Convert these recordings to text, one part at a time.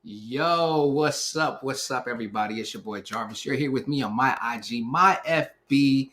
Yo, what's up? What's up, everybody? It's your boy Jarvis. You're here with me on my IG, my FB,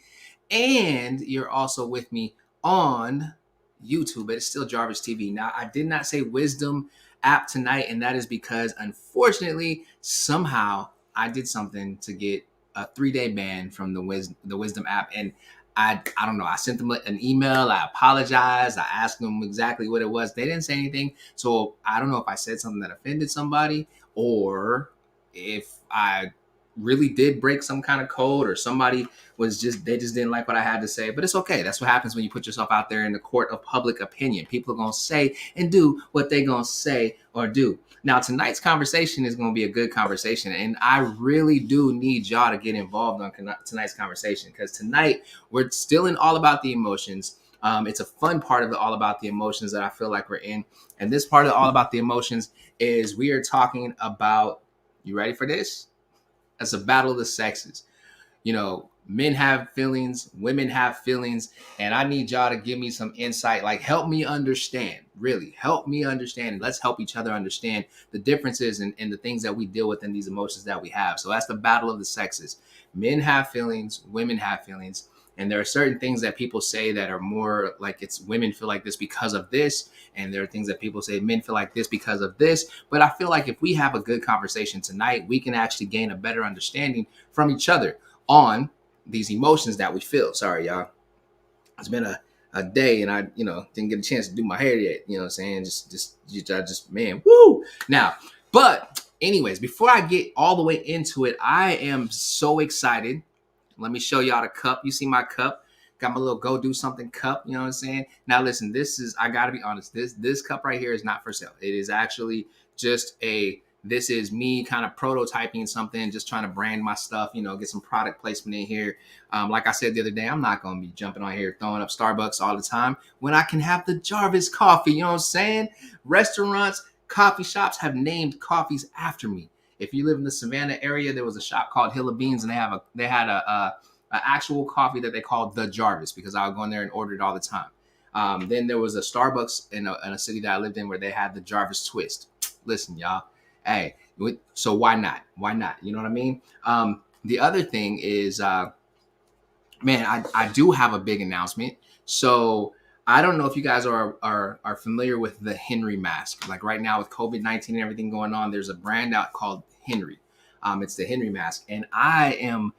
and you're also with me on YouTube. It's still Jarvis TV. Now, I did not say Wisdom app tonight, and that is because unfortunately, somehow I did something to get a 3-day ban from the Wisdom app, and I don't know. I sent them an email. I apologized. I asked them exactly what it was. They didn't say anything. So I don't know if I said something that offended somebody or if I really did break some kind of code or somebody they just didn't like what I had to say. But it's okay. That's what happens when you put yourself out there in the court of public opinion. People are going to say and do what they're going to say or do. Now, tonight's conversation is going to be a good conversation, and I really do need y'all to get involved on tonight's conversation because tonight we're still in All About the Emotions. It's a fun part of the All About the Emotions that I feel like we're in. And this part of the All About the Emotions is we are talking about, you ready for this? It's a battle of the sexes. Men have feelings, women have feelings, and I need y'all to give me some insight. Like, help me understand, really, help me understand. And let's help each other understand the differences and the things that we deal with in these emotions that we have. So that's the battle of the sexes. Men have feelings, women have feelings. And there are certain things that people say that are more like it's women feel like this because of this. And there are things that people say men feel like this because of this. But I feel like if we have a good conversation tonight, we can actually gain a better understanding from each other on these emotions that we feel. Sorry, y'all. It's been a day and I, didn't get a chance to do my hair yet. You know what I'm saying? Just man, woo. Now, but anyways, before I get all the way into it, I am so excited. Let me show y'all the cup. You see my cup? Got my little go do something cup. You know what I'm saying? Now listen, I gotta be honest. This cup right here is not for sale. It is actually just this is me kind of prototyping something, just trying to brand my stuff, get some product placement in here. Like I said the other day, I'm not going to be jumping on here throwing up Starbucks all the time when I can have the Jarvis coffee. You know what I'm saying? Restaurants, coffee shops have named coffees after me. If you live in the Savannah area, there was a shop called Hill of Beans, and they had a actual coffee that they called the Jarvis because I would go in there and order it all the time. Then there was a Starbucks in a city that I lived in where they had the Jarvis Twist. Listen, y'all. Hey, so why not? Why not? You know what I mean? The other thing is, man, I do have a big announcement. So I don't know if you guys are familiar with the Henry mask. Like right now with COVID-19 and everything going on, there's a brand out called Henry. It's the Henry mask, and I am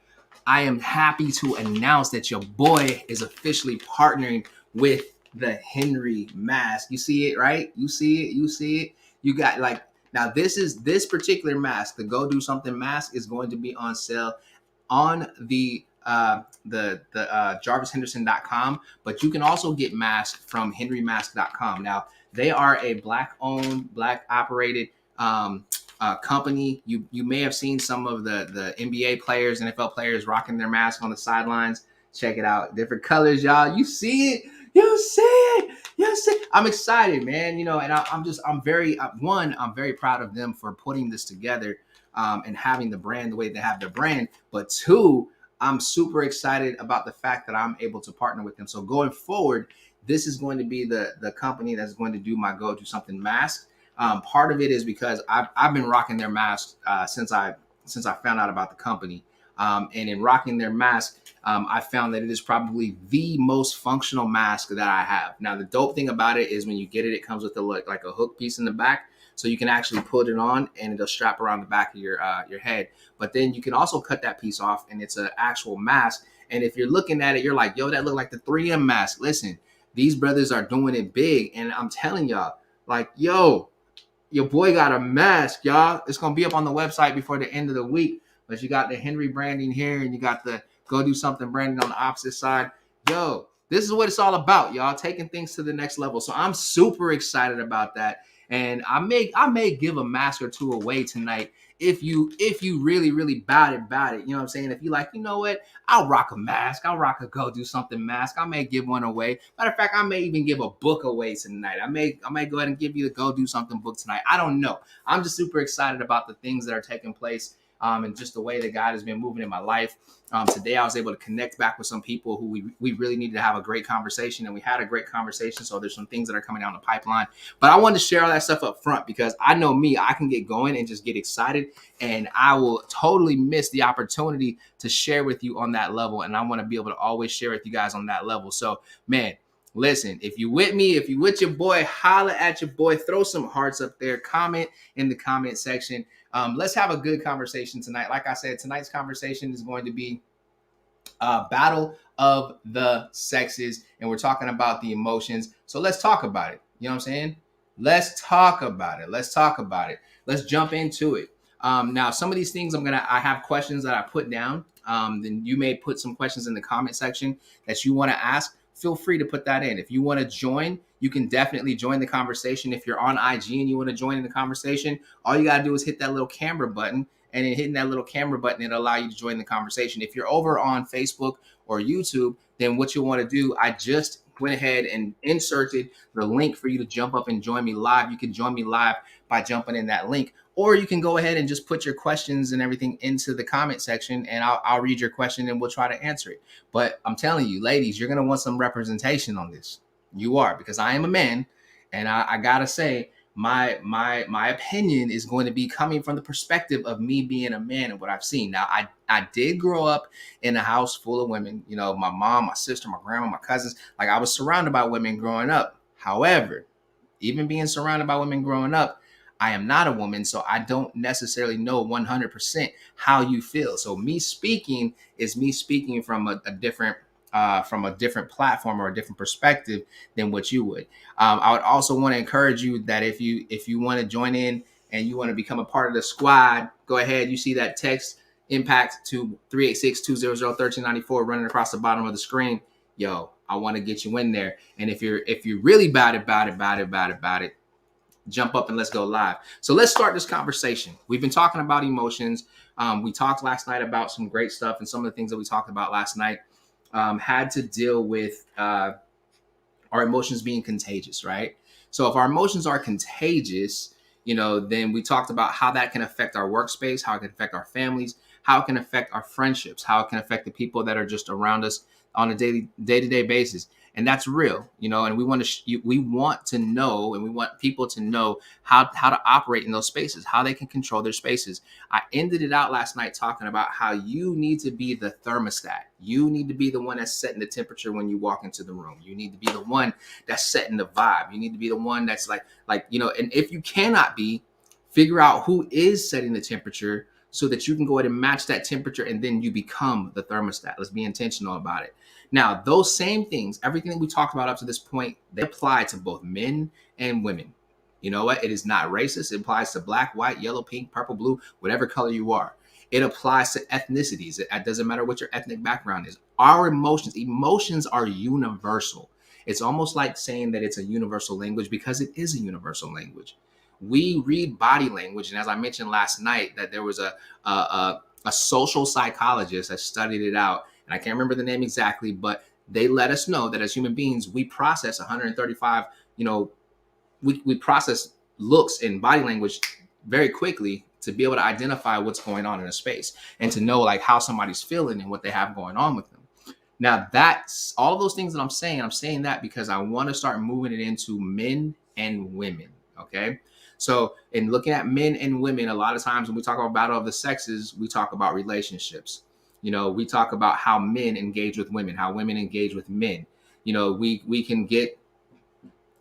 happy to announce that your boy is officially partnering with the Henry mask. You see it, right? You see it. You see it. You got like now. This particular mask, the Go Do Something mask, is going to be on sale on the jarvishenderson.com, but you can also get masks from henrymask.com. Now, they are a black owned, black operated company. You may have seen some of the NBA players, NFL players rocking their mask on the sidelines. Check it out. Different colors, y'all. You see it. You see it. You see it. I'm excited, man. And I'm very proud of them for putting this together and having the brand the way they have their brand. But two, I'm super excited about the fact that I'm able to partner with them. So going forward, this is going to be the company that's going to do my Go Do Something mask. Part of it is because I've been rocking their mask since I found out about the company. And in rocking their mask, I found that it is probably the most functional mask that I have. Now, the dope thing about it is when you get it, it comes with like a hook piece in the back. So you can actually put it on and it'll strap around the back of your head. But then you can also cut that piece off and it's an actual mask. And if you're looking at it, you're like, yo, that look like the 3M mask. Listen, these brothers are doing it big. And I'm telling y'all, like, yo, your boy got a mask, y'all. It's going to be up on the website before the end of the week. But you got the Henry branding here and you got the Go Do Something branding on the opposite side. Yo, this is what it's all about, y'all. Taking things to the next level. So I'm super excited about that. And I may give a mask or two away tonight if you really, really about it. You know what I'm saying? If you like, you know what? I'll rock a mask. I'll rock a Go Do Something mask. I may give one away. Matter of fact, I may even give a book away tonight. I may go ahead and give you the Go Do Something book tonight. I don't know. I'm just super excited about the things that are taking place and just the way that God has been moving in my life. Today, I was able to connect back with some people who we really needed to have a great conversation, and we had a great conversation. So there's some things that are coming down the pipeline. But I wanted to share all that stuff up front because I know me, I can get going and just get excited, and I will totally miss the opportunity to share with you on that level. And I want to be able to always share with you guys on that level. So, man, listen, if you with me, if you with your boy, holla at your boy, throw some hearts up there, comment in the comment section. Let's have a good conversation tonight. Like I said, tonight's conversation is going to be battle of the sexes, and we're talking about the emotions. So let's talk about it. You know what I'm saying? Let's talk about it. Let's talk about it. Let's jump into it. Now, some of these things I have questions that I put down. Then you may put some questions in the comment section that you want to ask. Feel free to put that in. If you want to join, you can definitely join the conversation. If you're on IG and you want to join in the conversation, all you got to do is hit that little camera button, and then hitting that little camera button, it'll allow you to join the conversation. If you're over on Facebook or YouTube, then what you'll want to do, I just went ahead and inserted the link for you to jump up and join me live. You can join me live by jumping in that link, or you can go ahead and just put your questions and everything into the comment section, and I'll read your question and we'll try to answer it. But I'm telling you, ladies, you're going to want some representation on this. You are, because I am a man, and I gotta say, my opinion is going to be coming from the perspective of me being a man and what I've seen. Now, I did grow up in a house full of women. You know, my mom, my sister, my grandma, my cousins. Like, I was surrounded by women growing up. However, even being surrounded by women growing up, I am not a woman, so I don't necessarily know 100% how you feel. So me speaking is me speaking from a different platform or a different perspective than what you would. I would also want to encourage you that if you want to join in and you want to become a part of the squad, go ahead. You see that text impact to 386-200-1394 running across the bottom of the screen. Yo, I want to get you in there. And if you're really about it, jump up and let's go live. So let's start this conversation. We've been talking about emotions. We talked last night about some great stuff, and some of the things that we talked about last night had to deal with our emotions being contagious, right? So if our emotions are contagious, then we talked about how that can affect our workspace, how it can affect our families, how it can affect our friendships, how it can affect the people that are just around us on a day-to-day basis. And that's real, and we want to know, and we want people to know how to operate in those spaces, how they can control their spaces. I ended it out last night talking about how you need to be the thermostat. You need to be the one that's setting the temperature when you walk into the room. You need to be the one that's setting the vibe. You need to be the one that's like, and if you cannot be, figure out who is setting the temperature so that you can go ahead and match that temperature, and then you become the thermostat. Let's be intentional about it. Now, those same things, everything that we talked about up to this point, they apply to both men and women. You know what? It is not racist. It applies to black, white, yellow, pink, purple, blue, whatever color you are. It applies to ethnicities. It doesn't matter what your ethnic background is. Our emotions are universal. It's almost like saying that it's a universal language, because it is a universal language. We read body language, and as I mentioned last night, that there was a social psychologist that studied it out, and I can't remember the name exactly, but they let us know that as human beings, we process 135, we process looks and body language very quickly to be able to identify what's going on in a space and to know like how somebody's feeling and what they have going on with them. Now, that's all of those things that I'm saying that because I want to start moving it into men and women. Okay. So in looking at men and women, a lot of times when we talk about battle of the sexes, we talk about relationships. We talk about how men engage with women, how women engage with men. We can get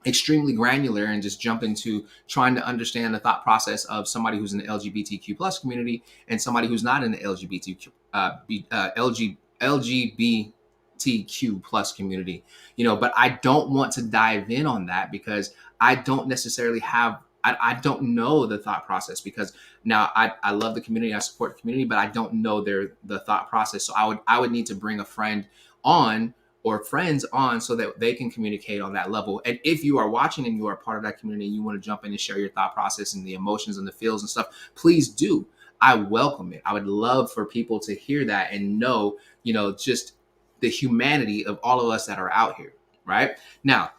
extremely granular and just jump into trying to understand the thought process of somebody who's in the LGBTQ plus community and somebody who's not in the LGBTQ plus community, but I don't want to dive in on that because I don't necessarily have, I don't know the thought process, because now I love the community, I support the community, but I don't know the thought process. So I would need to bring a friend on or friends on so that they can communicate on that level. And if you are watching and you are part of that community and you want to jump in and share your thought process and the emotions and the feels and stuff, please do. I welcome it. I would love for people to hear that and know, just the humanity of all of us that are out here, right? Now,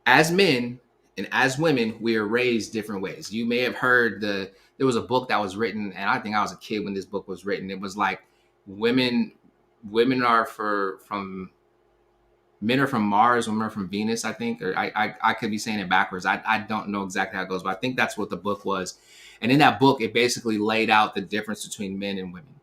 as men, And as women, we are raised different ways. You may have heard there was a book that was written, and I think I was a kid when this book was written. It was like women women are for from men are from Mars, women are from Venus, I think. Or I could be saying it backwards. I don't know exactly how it goes, but I think that's what the book was. And in that book, it basically laid out the difference between men and women.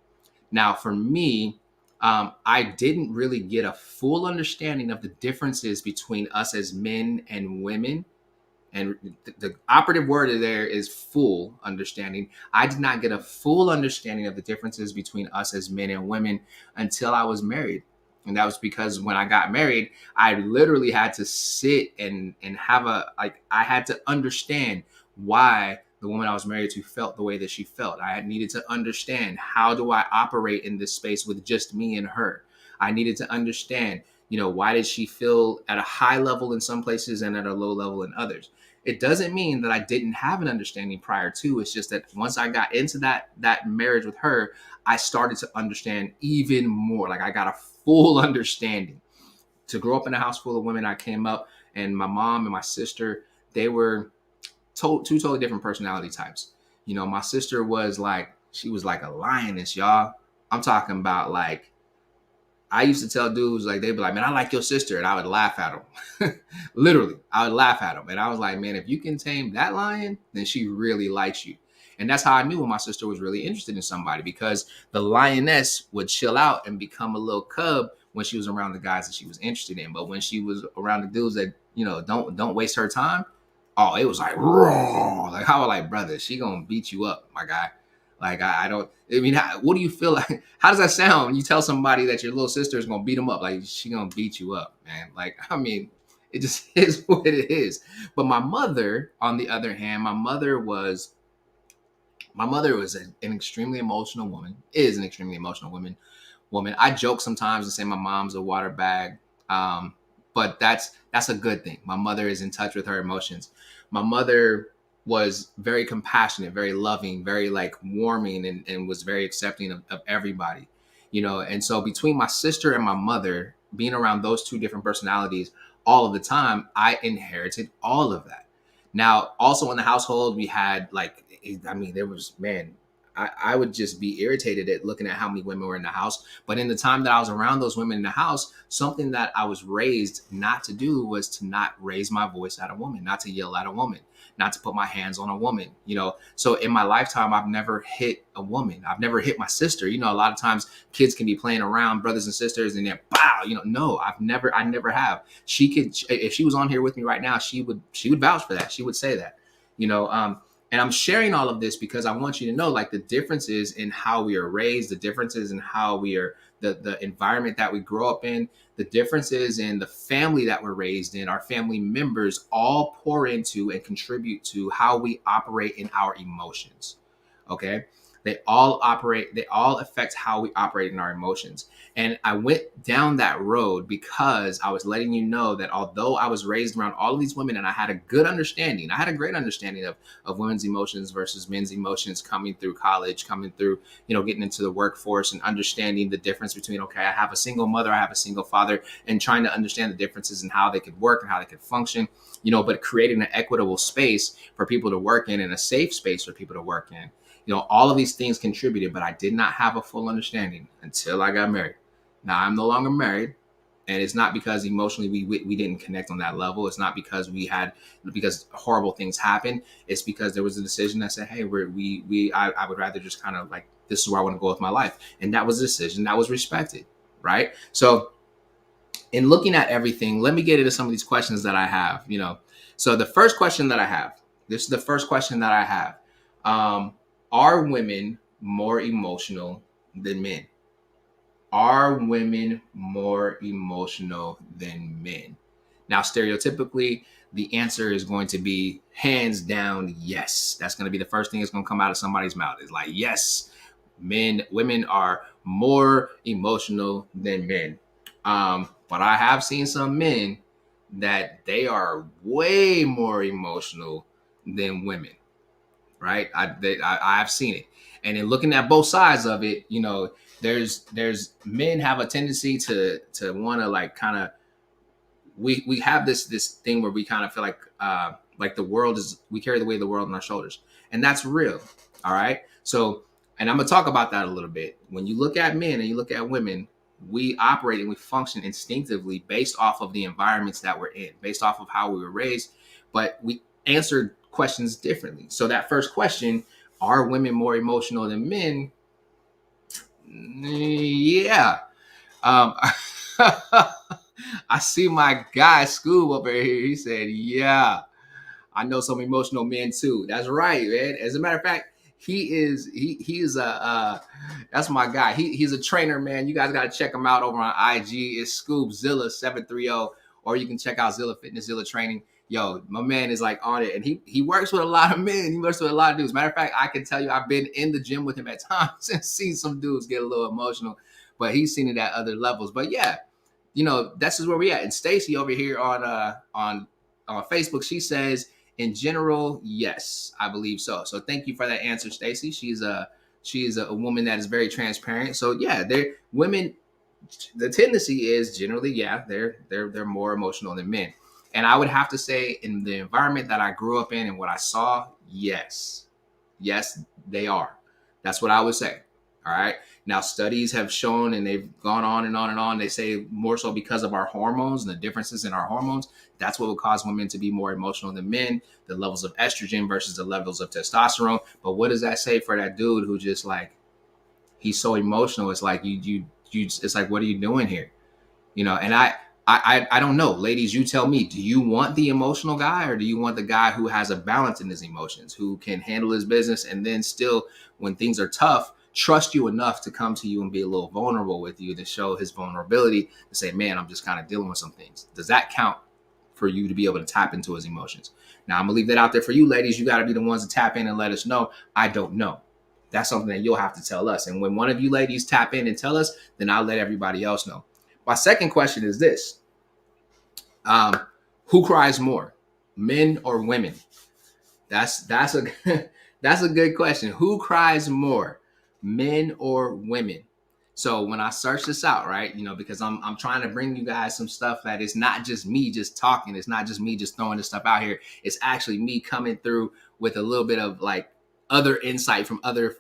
Now, for me, I didn't really get a full understanding of the differences between us as men and women, and the operative word there is full understanding. I did not get a full understanding of the differences between us as men and women until I was married. And that was because when I got married, I literally had to sit and have a like I had to understand why the woman I was married to felt the way that she felt. I had needed to understand, how do I operate in this space with just me and her. I needed to understand, why did she feel at a high level in some places and at a low level in others. It doesn't mean that I didn't have an understanding prior to. It's just that once I got into that marriage with her, I started to understand even more. Like, I got a full understanding. To grow up in a house full of women, I came up, and my mom and my sister, they were two totally different personality types. My sister was like, she was like a lioness, y'all. I'm talking about, like, I used to tell dudes, like, they'd be like, man, I like your sister. And I would laugh at them. Literally, I would laugh at them. And I was like, man, if you can tame that lion, then she really likes you. And that's how I knew when my sister was really interested in somebody, because the lioness would chill out and become a little cub when she was around the guys that she was interested in. But when she was around the dudes that, don't waste her time, oh, it was like raw. Like, how, like, brother, she gonna beat you up, my guy. Like, I don't. I mean, what do you feel like? How does that sound when you tell somebody that your little sister is gonna beat them up? Like, she gonna beat you up, man. Like, I mean, it just is what it is. But my mother, on the other hand, my mother was an extremely emotional woman. Is an extremely emotional woman. I joke sometimes and say my mom's a water bag, but that's a good thing. My mother is in touch with her emotions. My mother was very compassionate, very loving, very, like, warming, and was very accepting of everybody. And so between my sister and my mother, being around those two different personalities all of the time, I inherited all of that. Now, also in the household, we had, like, I mean, there was, man, I would just be irritated at looking at how many women were in the house. But in the time that I was around those women in the house, something that I was raised not to do was to not raise my voice at a woman, not to yell at a woman, not to put my hands on a woman. So in my lifetime, I've never hit a woman. I've never hit my sister. A lot of times kids can be playing around, brothers and sisters, and they're bow. No, I never have. She could, if she was on here with me right now, she would vouch for that. She would say that. You know, and I'm sharing all of this because I want you to know, like, the differences in how we are raised, the differences in how we are, the environment that we grow up in, the differences in the family that we're raised in, our family members all pour into and contribute to how we operate in our emotions. Okay. They all affect how we operate in our emotions. And I went down that road because I was letting you know that although I was raised around all of these women and I had a good understanding, I had a great understanding of women's emotions versus men's emotions, coming through college, coming through, getting into the workforce and understanding the difference between, okay, I have a single mother, I have a single father, and trying to understand the differences in how they could work and how they could function, but creating an equitable space for people to work in and a safe space for people to work in. All of these things contributed, but I did not have a full understanding until I got married. Now, I'm no longer married, and it's not because emotionally we didn't connect on that level. It's not because horrible things happened. It's because there was a decision that said, hey, I would rather just kind of, like, this is where I want to go with my life. And that was a decision that was respected, right? So in looking at everything, let me get into some of these questions that I have. So the first question that I have, this is the first question that I have. Are women more emotional than men? Are women more emotional than men? Now, stereotypically, the answer is going to be hands down yes. That's going to be the first thing that's going to come out of somebody's mouth. It's like, yes, women are more emotional than men. But I have seen some men that they are way more emotional than women, right? I've seen it, and in looking at both sides of it, there's men have a tendency to want to, like, kind of, we have this thing where we kind of feel like Like we carry the weight of the world on our shoulders. And that's real. All right. So, and I'm going to talk about that a little bit. When you look at men and you look at women, we operate and we function instinctively based off of the environments that we're in, based off of how we were raised, but we answer questions differently. So that first question, are women more emotional than men? Yeah. Um, I see my guy Scoob over here. He said, yeah. I know some emotional men too. That's right, man. As a matter of fact, he is that's my guy. He's a trainer, man. You guys got to check him out over on IG. It's Scoop 730, or you can check out Zilla Fitness, Zilla Training. Yo, my man is like on it, and he works with a lot of men. He works with a lot of dudes. Matter of fact, I can tell you, I've been in the gym with him at times and seen some dudes get a little emotional, but he's seen it at other levels. But yeah, that's just where we at. And Stacy over here on Facebook, she says, in general, yes, I believe so. So thank you for that answer, Stacy. She is a woman that is very transparent. So yeah, women. The tendency is generally, yeah, they're more emotional than men. And I would have to say, in the environment that I grew up in and what I saw, yes, they are. That's what I would say. All right. Now, studies have shown, and they've gone on and on and on. They say more so because of our hormones and the differences in our hormones. That's what would cause women to be more emotional than men. The levels of estrogen versus the levels of testosterone. But what does that say for that dude who just like, he's so emotional? It's like you. It's like, what are you doing here? And I don't know, ladies. You tell me. Do you want the emotional guy, or do you want the guy who has a balance in his emotions, who can handle his business, and then still, when things are tough, trust you enough to come to you and be a little vulnerable with you, to show his vulnerability, to say, man, I'm just kind of dealing with some things. Does that count for you to be able to tap into his emotions? Now, I'm gonna leave that out there for you, ladies. You got to be the ones to tap in and let us know. I don't know. That's something that you'll have to tell us. And when one of you ladies tap in and tell us, then I'll let everybody else know. My second question is this. Who cries more, men or women? That's a that's a good question. Who cries more, men or women? So when I search this out, right, because I'm trying to bring you guys some stuff that is not just me just talking. It's not just me just throwing this stuff out here. It's actually me coming through with a little bit of like other insight from other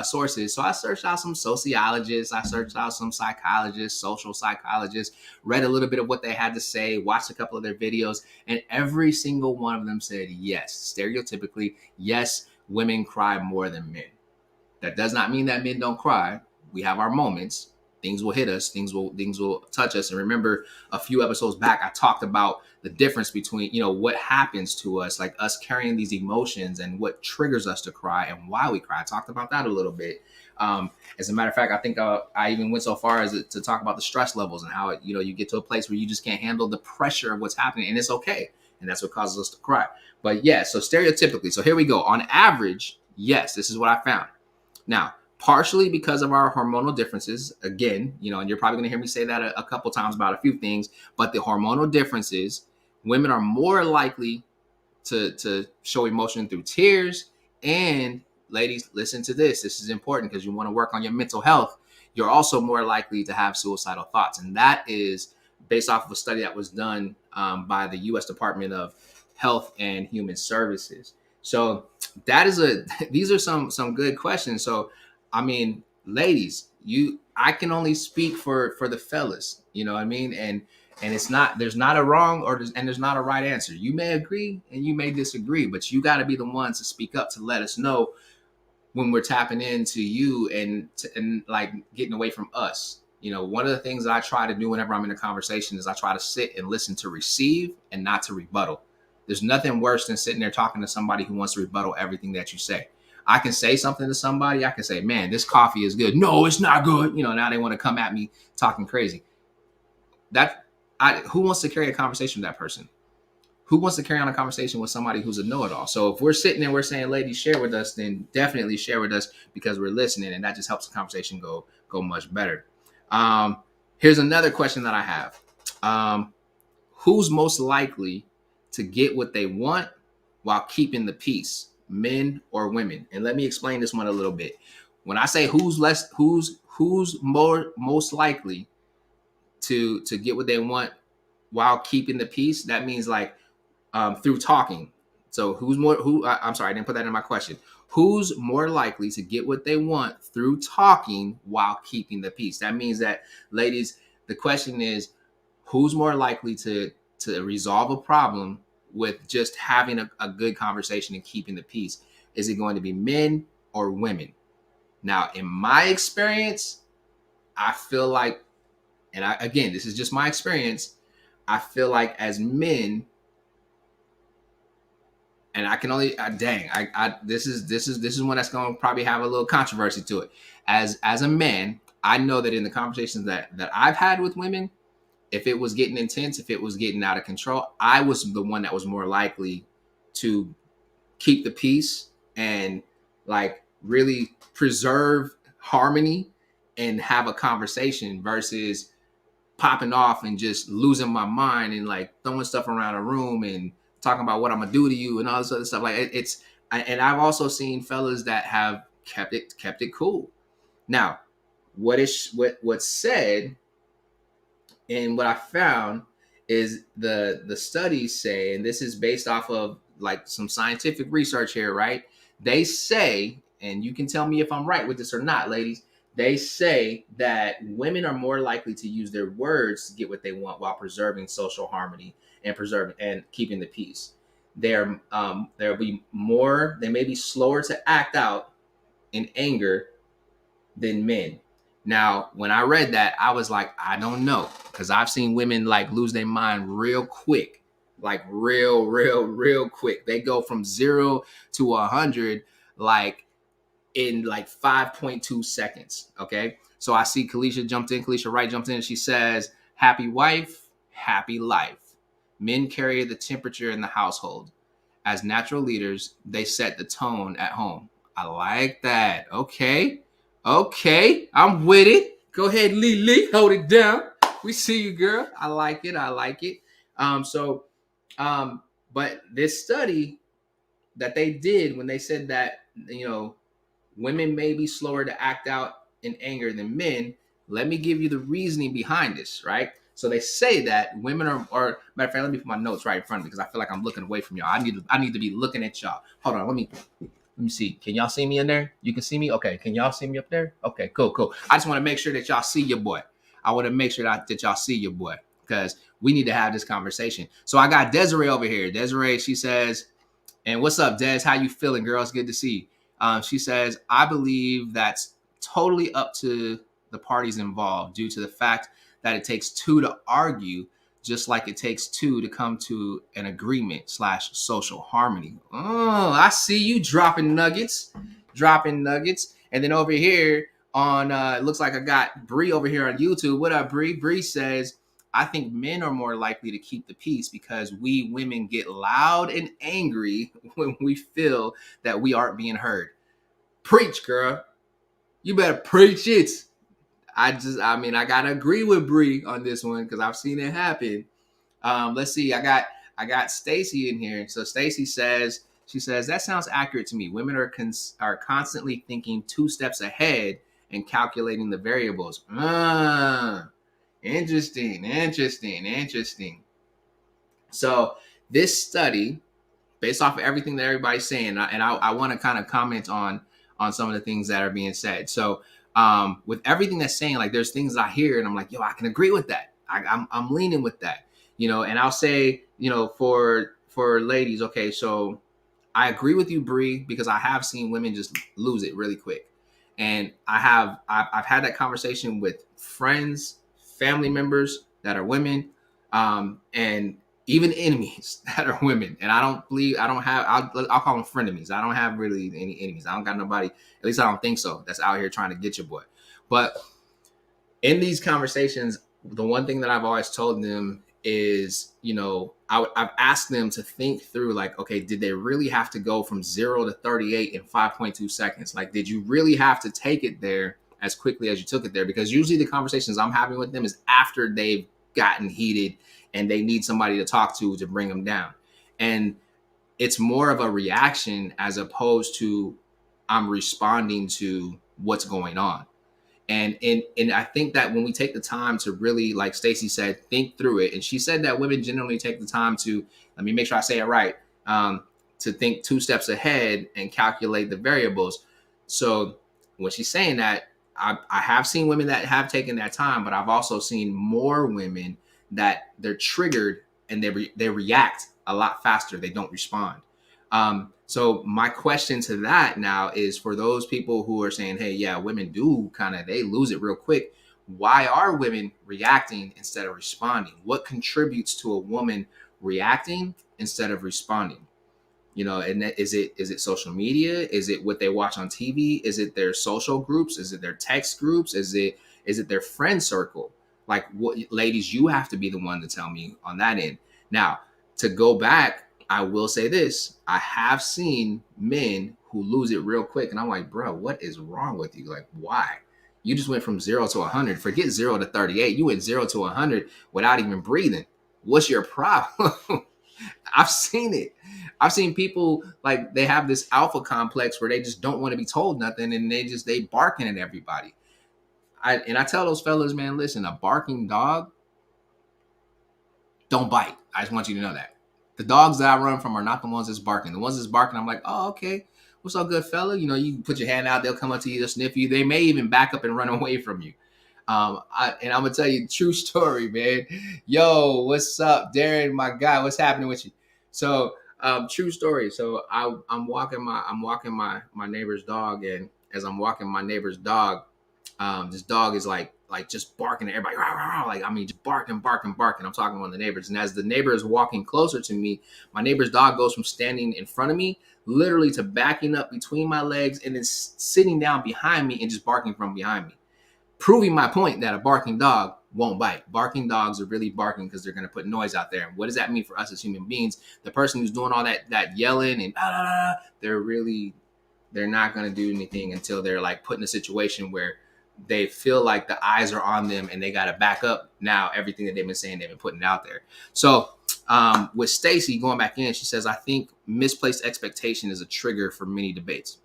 sources. So I searched out some sociologists, I searched out some psychologists, social psychologists, read a little bit of what they had to say, watched a couple of their videos, and every single one of them said yes. Stereotypically, yes, women cry more than men. That does not mean that men don't cry. We have our moments. Things will hit us. Things will touch us. And remember, a few episodes back, I talked about the difference between, what happens to us, like us carrying these emotions and what triggers us to cry and why we cry. I talked about that a little bit. As a matter of fact, I think I even went so far as to talk about the stress levels and how you get to a place where you just can't handle the pressure of what's happening, and it's okay. And that's what causes us to cry. But yeah, so stereotypically, so here we go. On average, yes, this is what I found. Now, partially because of our hormonal differences, again, and you're probably going to hear me say that a couple times about a few things, but the hormonal differences, women are more likely to show emotion through tears. And ladies, listen to this. This is important because you want to work on your mental health. You're also more likely to have suicidal thoughts. And that is based off of a study that was done by the U.S. Department of Health and Human Services. So these are some good questions. So, I mean, ladies, I can only speak for the fellas, you know what I mean? And there's not a wrong and there's not a right answer. You may agree and you may disagree, but you got to be the ones to speak up to let us know when we're tapping into you and like getting away from us. One of the things that I try to do whenever I'm in a conversation is I try to sit and listen to receive and not to rebuttal. There's nothing worse than sitting there talking to somebody who wants to rebuttal everything that you say. I can say something to somebody. I can say, man, this coffee is good. No, it's not good. Now they want to come at me talking crazy. Who wants to carry a conversation with that person? Who wants to carry on a conversation with somebody who's a know-it-all? So if we're sitting there, we're saying, ladies, share with us, then definitely share with us because we're listening, and that just helps the conversation go much better. Here's another question that I have. Who's most likely to get what they want while keeping the peace, men or women? And let me explain this one a little bit. When I say who's most likely to get what they want while keeping the peace, that means like through talking, So who's more? I'm sorry, I didn't put that in my question. Who's more likely to get what they want through talking while keeping the peace? That means that, ladies, the question is, who's more likely to resolve a problem with just having a good conversation and keeping the peace? Is it going to be men or women? Now, in my experience, I feel like, and I, again, this is just my experience. I feel like as men, and I can only dang, this is one that's going to probably have a little controversy to it. As a man, I know that in the conversations that I've had with women, if it was getting intense, if it was getting out of control, I was the one that was more likely to keep the peace and like really preserve harmony and have a conversation versus popping off and just losing my mind and like throwing stuff around a room and talking about what I'm gonna do to you and all this other stuff. Like and I've also seen fellas that have kept it cool. Now, what's said and what I found is the studies say, and this is based off of like some scientific research here, right? They say, and you can tell me if I'm right with this or not, ladies. They say that women are more likely to use their words to get what they want while preserving social harmony and preserving and keeping the peace. They'll be more. They may be slower to act out in anger than men. Now, when I read that, I was like, I don't know, because I've seen women like lose their mind real quick, like real quick. They go from 0 to 100 like in like 5.2 seconds. Okay, so I see Kalisha jumped in. Kalisha Wright jumped in. And she says, "Happy wife, happy life. Men carry the temperature in the household. As natural leaders, they set the tone at home." I like that. Okay. Okay. I'm with it. Go ahead, Lee Lee. Hold it down. We see you, girl. I like it. I like it. So but this study that they did when they said that, women may be slower to act out in anger than men. Let me give you the reasoning behind this, right? So they say that women are, or matter of fact, let me put my notes right in front of me because I feel like I'm looking away from y'all. I need to be looking at y'all. Hold on, let me see. Can y'all see me in there? You can see me? Okay. Can y'all see me up there? Okay, cool. I just want to make sure that y'all see your boy. I want to make sure that y'all see your boy because we need to have this conversation. So I got Desiree over here. Desiree, she says, and what's up, Des? How you feeling, girl? It's good to see you. She says, I believe that's totally up to the parties involved due to the fact that it takes two to argue, just like it takes two to come to an agreement slash social harmony. Oh, I see you dropping nuggets. And then over here on, it looks like I got Bree over here on YouTube. What up, Bree? Bree says, I think men are more likely to keep the peace because we women get loud and angry when we feel that we aren't being heard. Preach, girl. You better preach it. I gotta agree with Bree on this one because I've seen it happen. Let's see. I got Stacy in here. So Stacy says, she says that sounds accurate to me. Women are constantly thinking 2 steps ahead and calculating the variables. Interesting. So this study, based off of everything that everybody's saying, and I want to kind of comment on some of the things that are being said. So with everything that's saying, like there's things I hear and I'm like, yo, I can agree with that. I'm leaning with that, and I'll say, for ladies, okay, so I agree with you, Bree, because I have seen women just lose it really quick. And I've had that conversation with friends, family members that are women, and even enemies that are women. And I'll call them frenemies. I don't have really any enemies. I don't got nobody, at least I don't think so, that's out here trying to get your boy. But in these conversations, the one thing that I've always told them is, I've asked them to think through, like, okay, did they really have to go from 0 to 38 in 5.2 seconds? Like, did you really have to take it there as quickly as you took it there? Because usually the conversations I'm having with them is after they've gotten heated and they need somebody to talk to bring them down. And it's more of a reaction as opposed to I'm responding to what's going on. And I think that when we take the time to really, like Stacey said, think through it, and she said that women generally take the time to, let me make sure I say it right, to think two steps ahead and calculate the variables. So when she's saying that, I have seen women that have taken that time, but I've also seen more women that they're triggered and they react a lot faster. They don't respond. So my question to that now is for those people who are saying, hey, yeah, women do kind of, they lose it real quick. Why are women reacting instead of responding? What contributes to a woman reacting instead of responding? You know, and is it social media? Is it what they watch on TV? Is it their social groups? Is it their text groups? Is it their friend circle? Like, what, ladies, you have to be the one to tell me on that end. Now, to go back, I will say this: I have seen men who lose it real quick, and I'm like, bro, what is wrong with you? Like, why? You just went from 0 to 100. Forget 0 to 38. You went 0 to 100 without even breathing. What's your problem? I've seen it. I've seen people like they have this alpha complex where they just don't want to be told nothing, and they barking at everybody. I tell those fellas, man, listen, a barking dog don't bite. I just want you to know that. The dogs that I run from are not the ones that's barking. The ones that's barking, I'm like, oh, okay. What's up, good fella? You know, you put your hand out, they'll come up to you, they'll sniff you. They may even back up and run away from you. And I'm gonna tell you a true story, man. Yo, what's up, Darren, my guy? What's happening with you? So, true story. So I'm walking my neighbor's dog, and as I'm walking my neighbor's dog, this dog is like just barking at everybody, rah, rah, rah, like I mean, just barking. I'm talking to one of the neighbors, and as the neighbor is walking closer to me, my neighbor's dog goes from standing in front of me, literally, to backing up between my legs, and then sitting down behind me and just barking from behind me, proving my point that a barking dog won't bite. Barking dogs are really barking because they're going to put noise out there. And what does that mean for us as human beings? The person who's doing all that yelling and they're not going to do anything until they're like put in a situation where they feel like the eyes are on them and they got to back up now everything that they've been saying, they've been putting out there. So with Stacy going back in, she says, I think misplaced expectation is a trigger for many debates.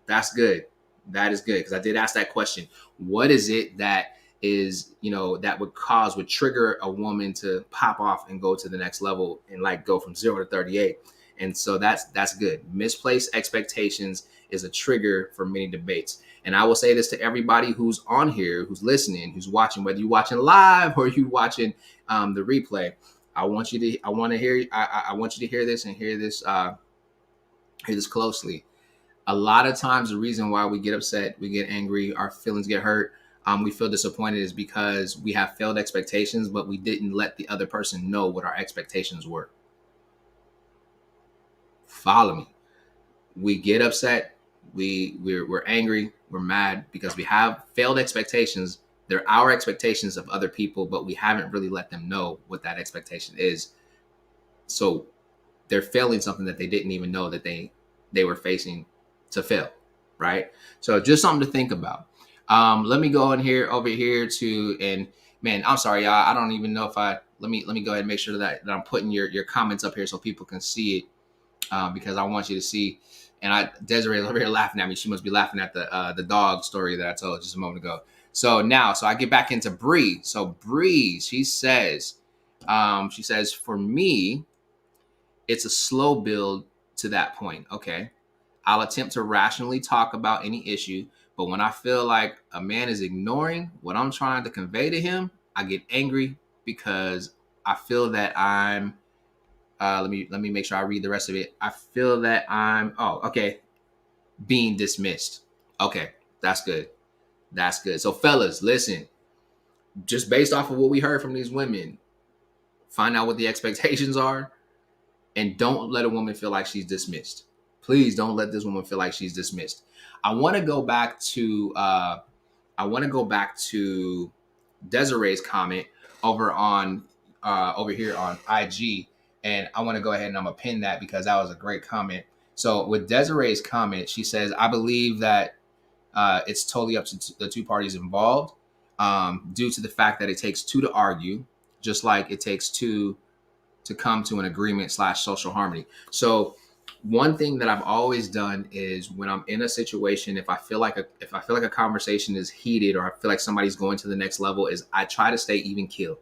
That's good. That is good, because I did ask that question. What is it that is, that would trigger a woman to pop off and go to the next level and like go from 0 to 38? And so that's good. Misplaced expectations is a trigger for many debates. And I will say this to everybody who's on here, who's listening, who's watching, whether you're watching live or you watching the replay. I want you to hear this and hear this closely. A lot of times the reason why we get upset, we get angry, our feelings get hurt, we feel disappointed is because we have failed expectations, but we didn't let the other person know what our expectations were. Follow me. We get upset, we're angry, we're mad because we have failed expectations. They're our expectations of other people, but we haven't really let them know what that expectation is. So they're failing something that they didn't even know that they were facing to fail, right? So just something to think about. Let me go in here over here to, and man, I'm sorry, y'all. I don't even know if let me go ahead and make sure that I'm putting your comments up here so people can see it, because I want you to see. And Desiree over here laughing at me. She must be laughing at the dog story that I told just a moment ago. So I get back into Bree. So Bree, she says, for me, it's a slow build to that point. Okay. I'll attempt to rationally talk about any issue, but when I feel like a man is ignoring what I'm trying to convey to him, I get angry because I feel that I'm, let me make sure I read the rest of it. I feel that I'm, being dismissed. Okay, that's good. That's good. So fellas, listen, just based off of what we heard from these women, find out what the expectations are and don't let a woman feel like she's dismissed. Please don't let this woman feel like she's dismissed. I want to go back to Desiree's comment over here on IG, and I want to go ahead and I'm gonna pin that because that was a great comment. So with Desiree's comment, she says, "I believe that it's totally up to the two parties involved, due to the fact that it takes two to argue, just like it takes two to come to an agreement / social harmony." So one thing that I've always done is when I'm in a situation, if I feel like a conversation is heated or I feel like somebody's going to the next level, is I try to stay even keel.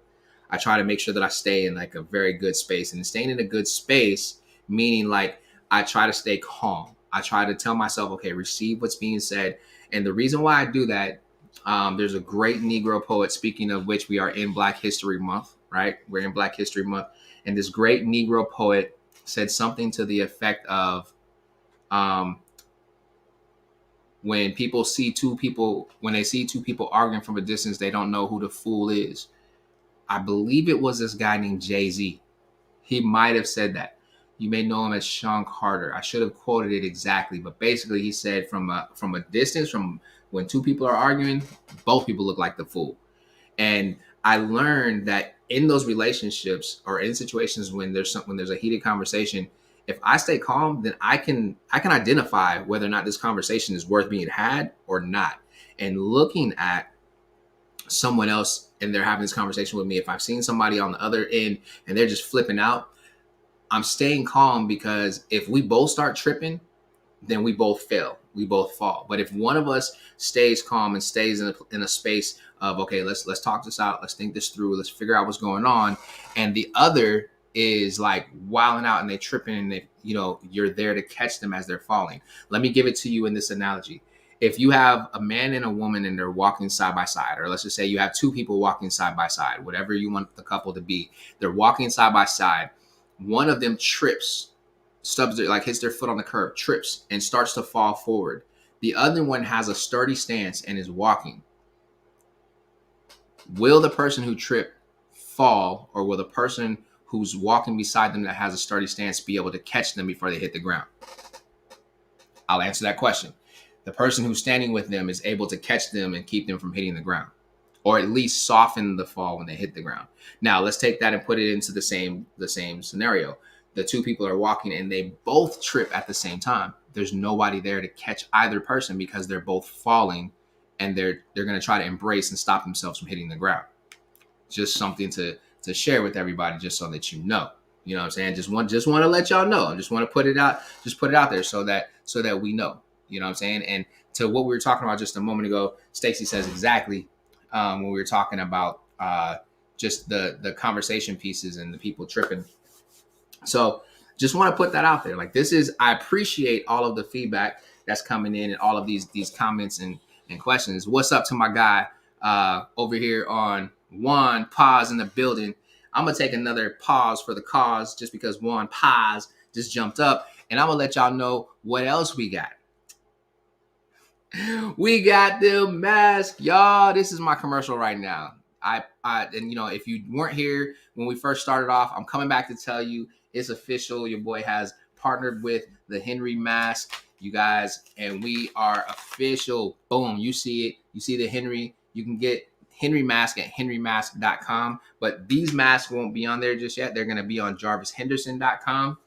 I try to make sure that I stay in like a very good space, and staying in a good space meaning like I try to stay calm. I try to tell myself, okay, receive what's being said. And the reason why I do that, there's a great Negro poet, speaking of which, we are in Black History Month, right? We're in Black History Month. And this great Negro poet said something to the effect of, um, when they see two people arguing from a distance, they don't know who the fool is. I believe it was this guy named Jay-Z. He might have said that. You may know him as Sean Carter. I should have quoted it exactly, but basically he said from a distance, from when two people are arguing, both people look like the fool. And I learned that in those relationships, or in situations when there's a heated conversation, if I stay calm, then I can identify whether or not this conversation is worth being had or not. And looking at someone else and they're having this conversation with me, if I've seen somebody on the other end and they're just flipping out, I'm staying calm, because if we both start tripping, then we both fail. We both fall. But if one of us stays calm and stays in a space of, okay, let's talk this out, let's think this through, let's figure out what's going on, and the other is like wilding out and they tripping, and you're there to catch them as they're falling. Let me give it to you in this analogy. If you have a man and a woman and they're walking side by side, or let's just say you have two people walking side by side, whatever you want the couple to be, they're walking side by side. One of them trips, like hits their foot on the curb, trips, and starts to fall forward. The other one has a sturdy stance and is walking. Will the person who tripped fall, or will the person who's walking beside them that has a sturdy stance be able to catch them before they hit the ground? I'll answer that question. The person who's standing with them is able to catch them and keep them from hitting the ground, or at least soften the fall when they hit the ground. Now, let's take that and put it into the same scenario. The two people are walking and they both trip at the same time. There's nobody there to catch either person, because they're both falling, and they're going to try to embrace and stop themselves from hitting the ground. Just something to share with everybody, just so that you know. You know what I'm saying? Just want to let y'all know. I just want to put it out there so that we know. You know what I'm saying? And to what we were talking about just a moment ago, Stacey says exactly, when we were talking about just the conversation pieces and the people tripping. So just want to put that out there. Like, I appreciate all of the feedback that's coming in and all of these comments and questions. What's up to my guy over here on Juan Paz in the building? I'm going to take another pause for the cause, just because Juan Paz just jumped up, and I'm going to let y'all know what else we got. We got the mask, y'all. This is my commercial right now. And if you weren't here when we first started off, I'm coming back to tell you it's official. Your boy has partnered with the Henry mask, you guys, and we are official. Boom, you see it. You see the Henry. You can get Henry mask at henrymask.com, but these masks won't be on there just yet. They're going to be on jarvishenderson.com.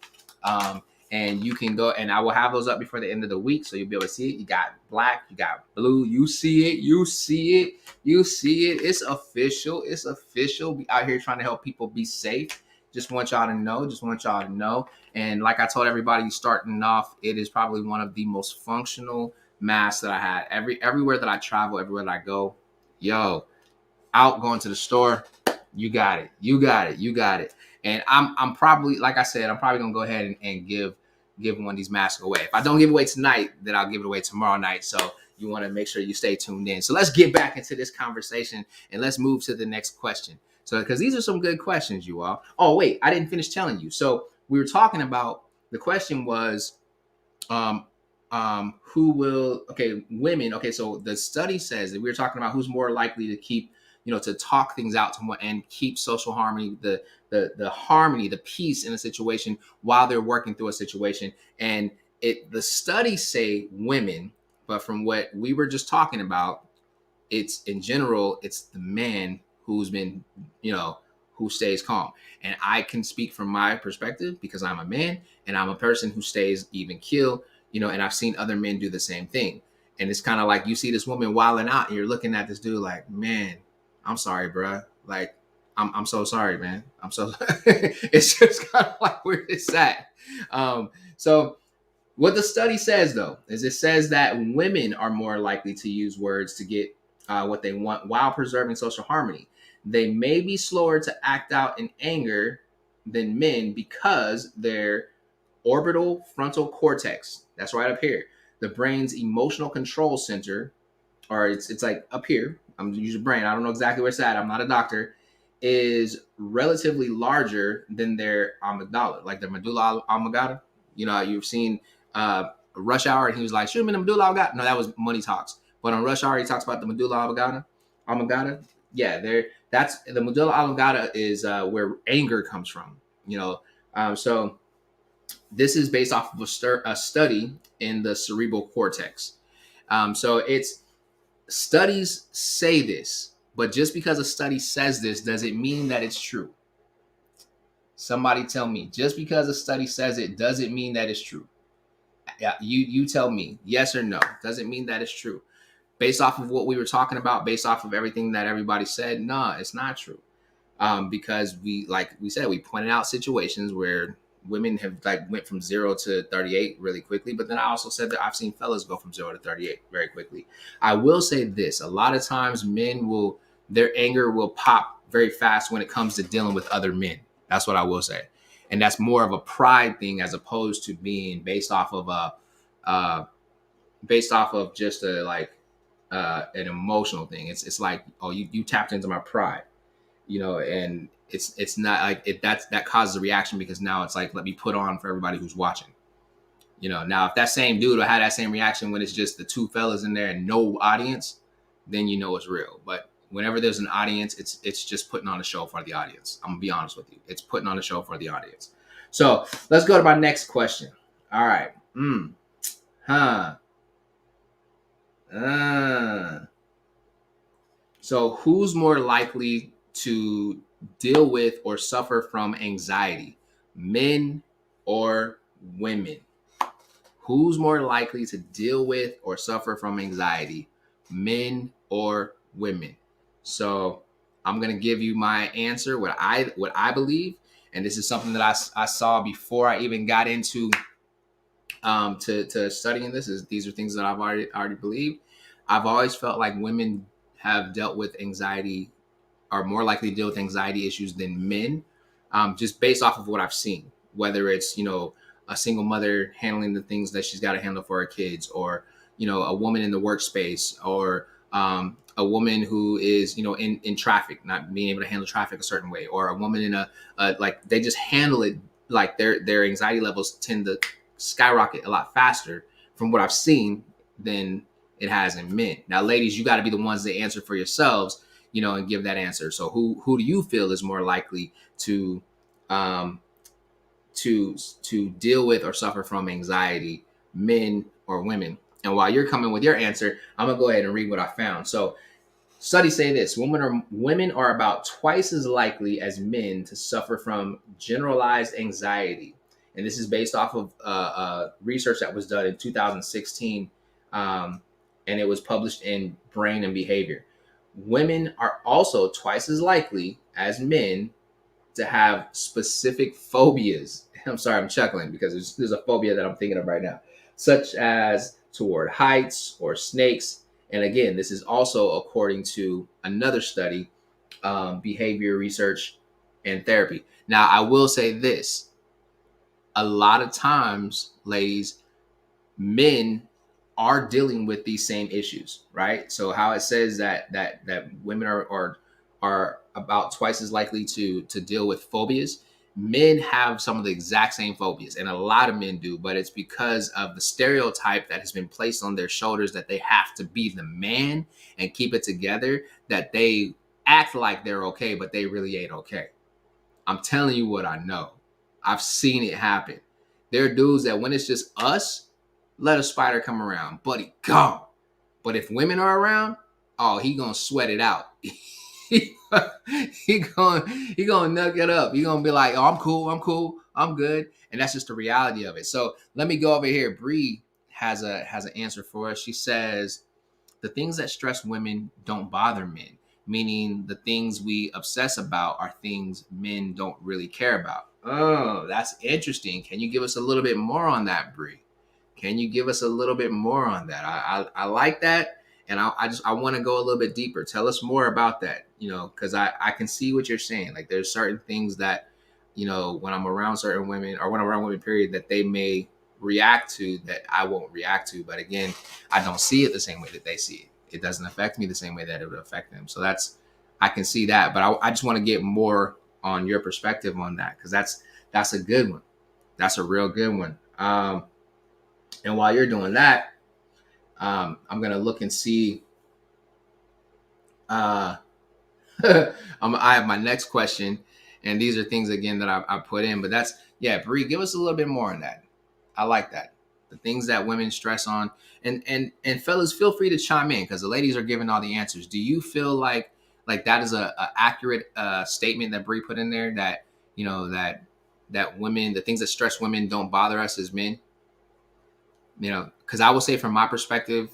And you can go, and I will have those up before the end of the week, so you'll be able to see it. You got black, you got blue. You see it. It's official. We out here trying to help people be safe. Just want y'all to know. And like I told everybody starting off, it is probably one of the most functional masks that I had. Everywhere that I travel, everywhere that I go, out going to the store, you got it. And I'm probably, like I said, I'm probably gonna go ahead and give one of these masks away. If I don't give it away tonight, then I'll give it away tomorrow night. So you want to make sure you stay tuned in. So let's get back into this conversation and let's move to the next question. So, because these are some good questions, you all. Oh, wait, I didn't finish telling you. So we were talking about, the question was, women. Okay, so the study says that we were talking about who's more likely to keep, to talk things out and keep social harmony, the harmony, the peace in a situation while they're working through a situation. And the studies say women, but from what we were just talking about, it's in general, it's the man who's been, who stays calm. And I can speak from my perspective because I'm a man and I'm a person who stays even keel, and I've seen other men do the same thing. And it's kind of like you see this woman wilding out and you're looking at this dude like, man, I'm sorry, bruh. Like, I'm so sorry, man. I'm so it's just kind of like where it's at. So what the study says, though, is it says that women are more likely to use words to get what they want while preserving social harmony. They may be slower to act out in anger than men because they're orbital frontal cortex. That's right up here. The brain's emotional control center, or it's like up here. I'm using brain. I don't know exactly where it's at. I'm not a doctor. Is relatively larger than their amygdala, like their medulla oblongata. You know, you've seen Rush Hour, and he was like, "Shoot me the medulla oblongata." No, that was Money Talks. But on Rush Hour, he talks about the medulla oblongata. Oblongata. Yeah, there. That's the medulla oblongata is where anger comes from. You know, so this is based off of a study in the cerebral cortex. So it's studies say this, but just because a study says this doesn't mean that it's true. Somebody tell me. Just because a study says it doesn't mean that it's true. Yeah, you tell me. Yes or no. Doesn't mean that it's true. Based off of what we were talking about, based off of everything that everybody said, nah, it's not true. Because we, like we said, we pointed out situations where women have like went from 0 to 38 really quickly. But then I also said that I've seen fellas go from 0 to 38 very quickly. I will say this: a lot of times men will, their anger will pop very fast when it comes to dealing with other men. That's what I will say, and that's more of a pride thing as opposed to being based off of uh, based off of just a like an emotional thing. It's like, oh, you tapped into my pride, you know, and it's not like it, that causes a reaction because now it's like, let me put on for everybody who's watching, you know. Now if that same dude will have that same reaction when it's just the two fellas in there and no audience, then you know it's real. But whenever there's an audience, it's just putting on a show for the audience. I'm gonna be honest with you, it's putting on a show for the audience. So let's go to my next question. All right. Huh uh So, who's more likely to deal with or suffer from anxiety, men or women? Who's more likely to deal with or suffer from anxiety, men or women? So, I'm gonna give you my answer, what I believe, and this is something that I saw before I even got into to studying this. Is these are things that I've already believed. I've always felt like women have dealt with anxiety, are more likely to deal with anxiety issues than men, just based off of what I've seen. Whether it's, you know, a single mother handling the things that she's got to handle for her kids, or, you know, a woman in the workspace, or a woman who is, you know, in traffic, not being able to handle traffic a certain way, or a woman in a like they just handle it, like their anxiety levels tend to skyrocket a lot faster from what I've seen than it has in men. Now, ladies, you got to be the ones that answer for yourselves, you know, and give that answer. So who do you feel is more likely to um to deal with or suffer from anxiety, men or women? And while you're coming with your answer, I'm gonna go ahead and read what I found. So studies say this: women are about twice as likely as men to suffer from generalized anxiety, and this is based off of research that was done in 2016, and it was published in Brain and Behavior. Women are also twice as likely as men to have specific phobias. I'm sorry, I'm chuckling because there's a phobia that I'm thinking of right now, such as toward heights or snakes. And again, this is also according to another study, behavior research and therapy. Now, I will say this: a lot of times, ladies, men are dealing with these same issues, right? So how it says that women are about twice as likely to deal with phobias. Men have some of the exact same phobias, and a lot of men do, but it's because of the stereotype that has been placed on their shoulders that they have to be the man and keep it together, that they act like they're okay, but they really ain't okay. I'm telling you what I know. I've seen it happen. There are dudes that when it's just us, let a spider come around, buddy, gone. But if women are around, oh, he gonna sweat it out. he, he gonna nut it up. He gonna be like, oh, I'm cool, I'm good, and that's just the reality of it. So let me go over here. Bree has an answer for us. She says the things that stress women don't bother men, meaning the things we obsess about are things men don't really care about. Oh, that's interesting. Can you give us a little bit more on that, Bree? Can you give us a little bit more on that? I like that, and I want to go a little bit deeper. Tell us more about that, you know, because I can see what you're saying. Like there's certain things that when I'm around certain women, or when I'm around women, period, that they may react to that I won't react to. But again, I don't see it the same way that they see it. It doesn't affect me the same way that it would affect them. So I can see that. But I just want to get more on your perspective on that, because that's a good one. That's a real good one. And while you're doing that, I'm gonna look and see. Uh, I have my next question, and these are things again that I put in. But that's, yeah, Bree, give us a little bit more on that. I like that. The things that women stress on, and fellas, feel free to chime in, because the ladies are giving all the answers. Do you feel like that is a accurate statement that Bree put in there, that that women, the things that stress women don't bother us as men? Because I will say from my perspective,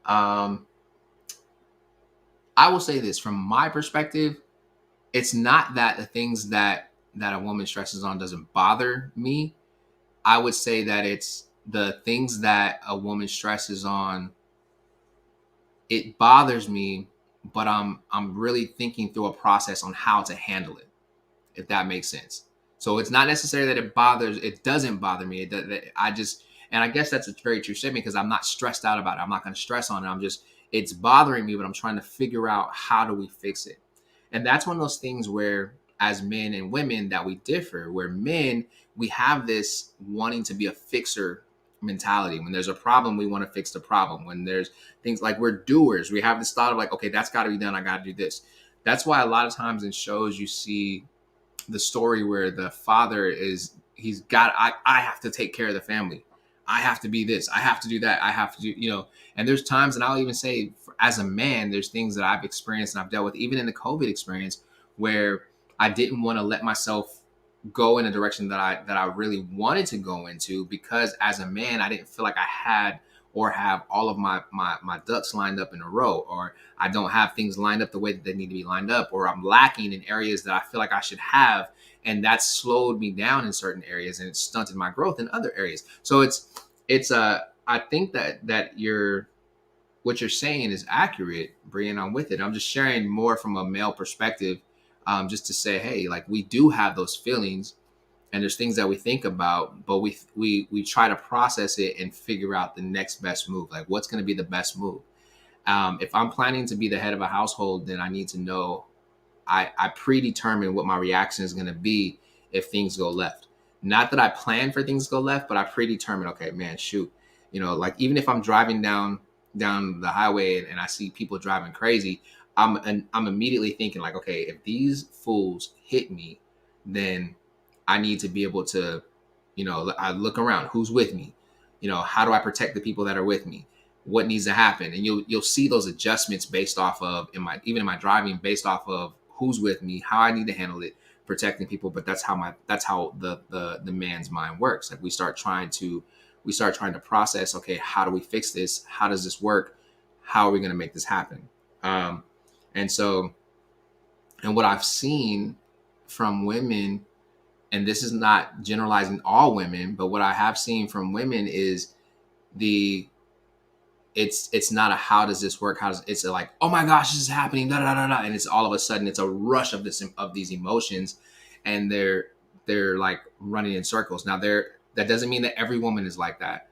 um, I will say this from my perspective, it's not that the things that a woman stresses on doesn't bother me. I would say that it's the things that a woman stresses on, it bothers me, but I'm really thinking through a process on how to handle it, if that makes sense. So it's not necessarily that it doesn't bother me. I just, and I guess that's a very true statement, because I'm not stressed out about it. I'm not going to stress on it. It's bothering me, but I'm trying to figure out how do we fix it. And that's one of those things where, as men and women, that we differ. Where men, we have this wanting to be a fixer mentality. When there's a problem, we want to fix the problem. When there's things like, we're doers, we have this thought of like, okay, that's got to be done. I got to do this. That's why a lot of times in shows you see the story where the father I have to take care of the family. I have to be this. I have to do that. I have to do, and there's times, and I'll even say, as a man, there's things that I've experienced and I've dealt with, even in the COVID experience, where I didn't want to let myself go in a direction that I really wanted to go into, because as a man, I didn't feel like I had or have all of my ducks lined up in a row, or I don't have things lined up the way that they need to be lined up, or I'm lacking in areas that I feel like I should have, and that's slowed me down in certain areas, and it stunted my growth in other areas. So I think that what you're saying is accurate, Brian. I'm with it. I'm just sharing more from a male perspective, just to say, hey, like, we do have those feelings, and there's things that we think about, but we try to process it and figure out the next best move. Like, what's going to be the best move? If I'm planning to be the head of a household, then I need to know, I predetermine what my reaction is going to be if things go left. Not that I plan for things to go left, but I predetermine, okay, man, shoot. Like, even if I'm driving down the highway and I see people driving crazy, I'm immediately thinking like, okay, if these fools hit me, then I need to be able to, I look around, who's with me, how do I protect the people that are with me, what needs to happen, and you'll see those adjustments based off of even in my driving, based off of who's with me, how I need to handle it, protecting people. But that's how the man's mind works. Like, we start trying to process, okay, how do we fix this? How does this work? How are we going to make this happen? And so, and what I've seen from women, and this is not generalizing all women, but what I have seen from women is the it's not a how does this work? It's like, oh my gosh, this is happening, da, da, da, da, and it's all of a sudden it's a rush of these emotions, and they're like running in circles. Now, that doesn't mean that every woman is like that,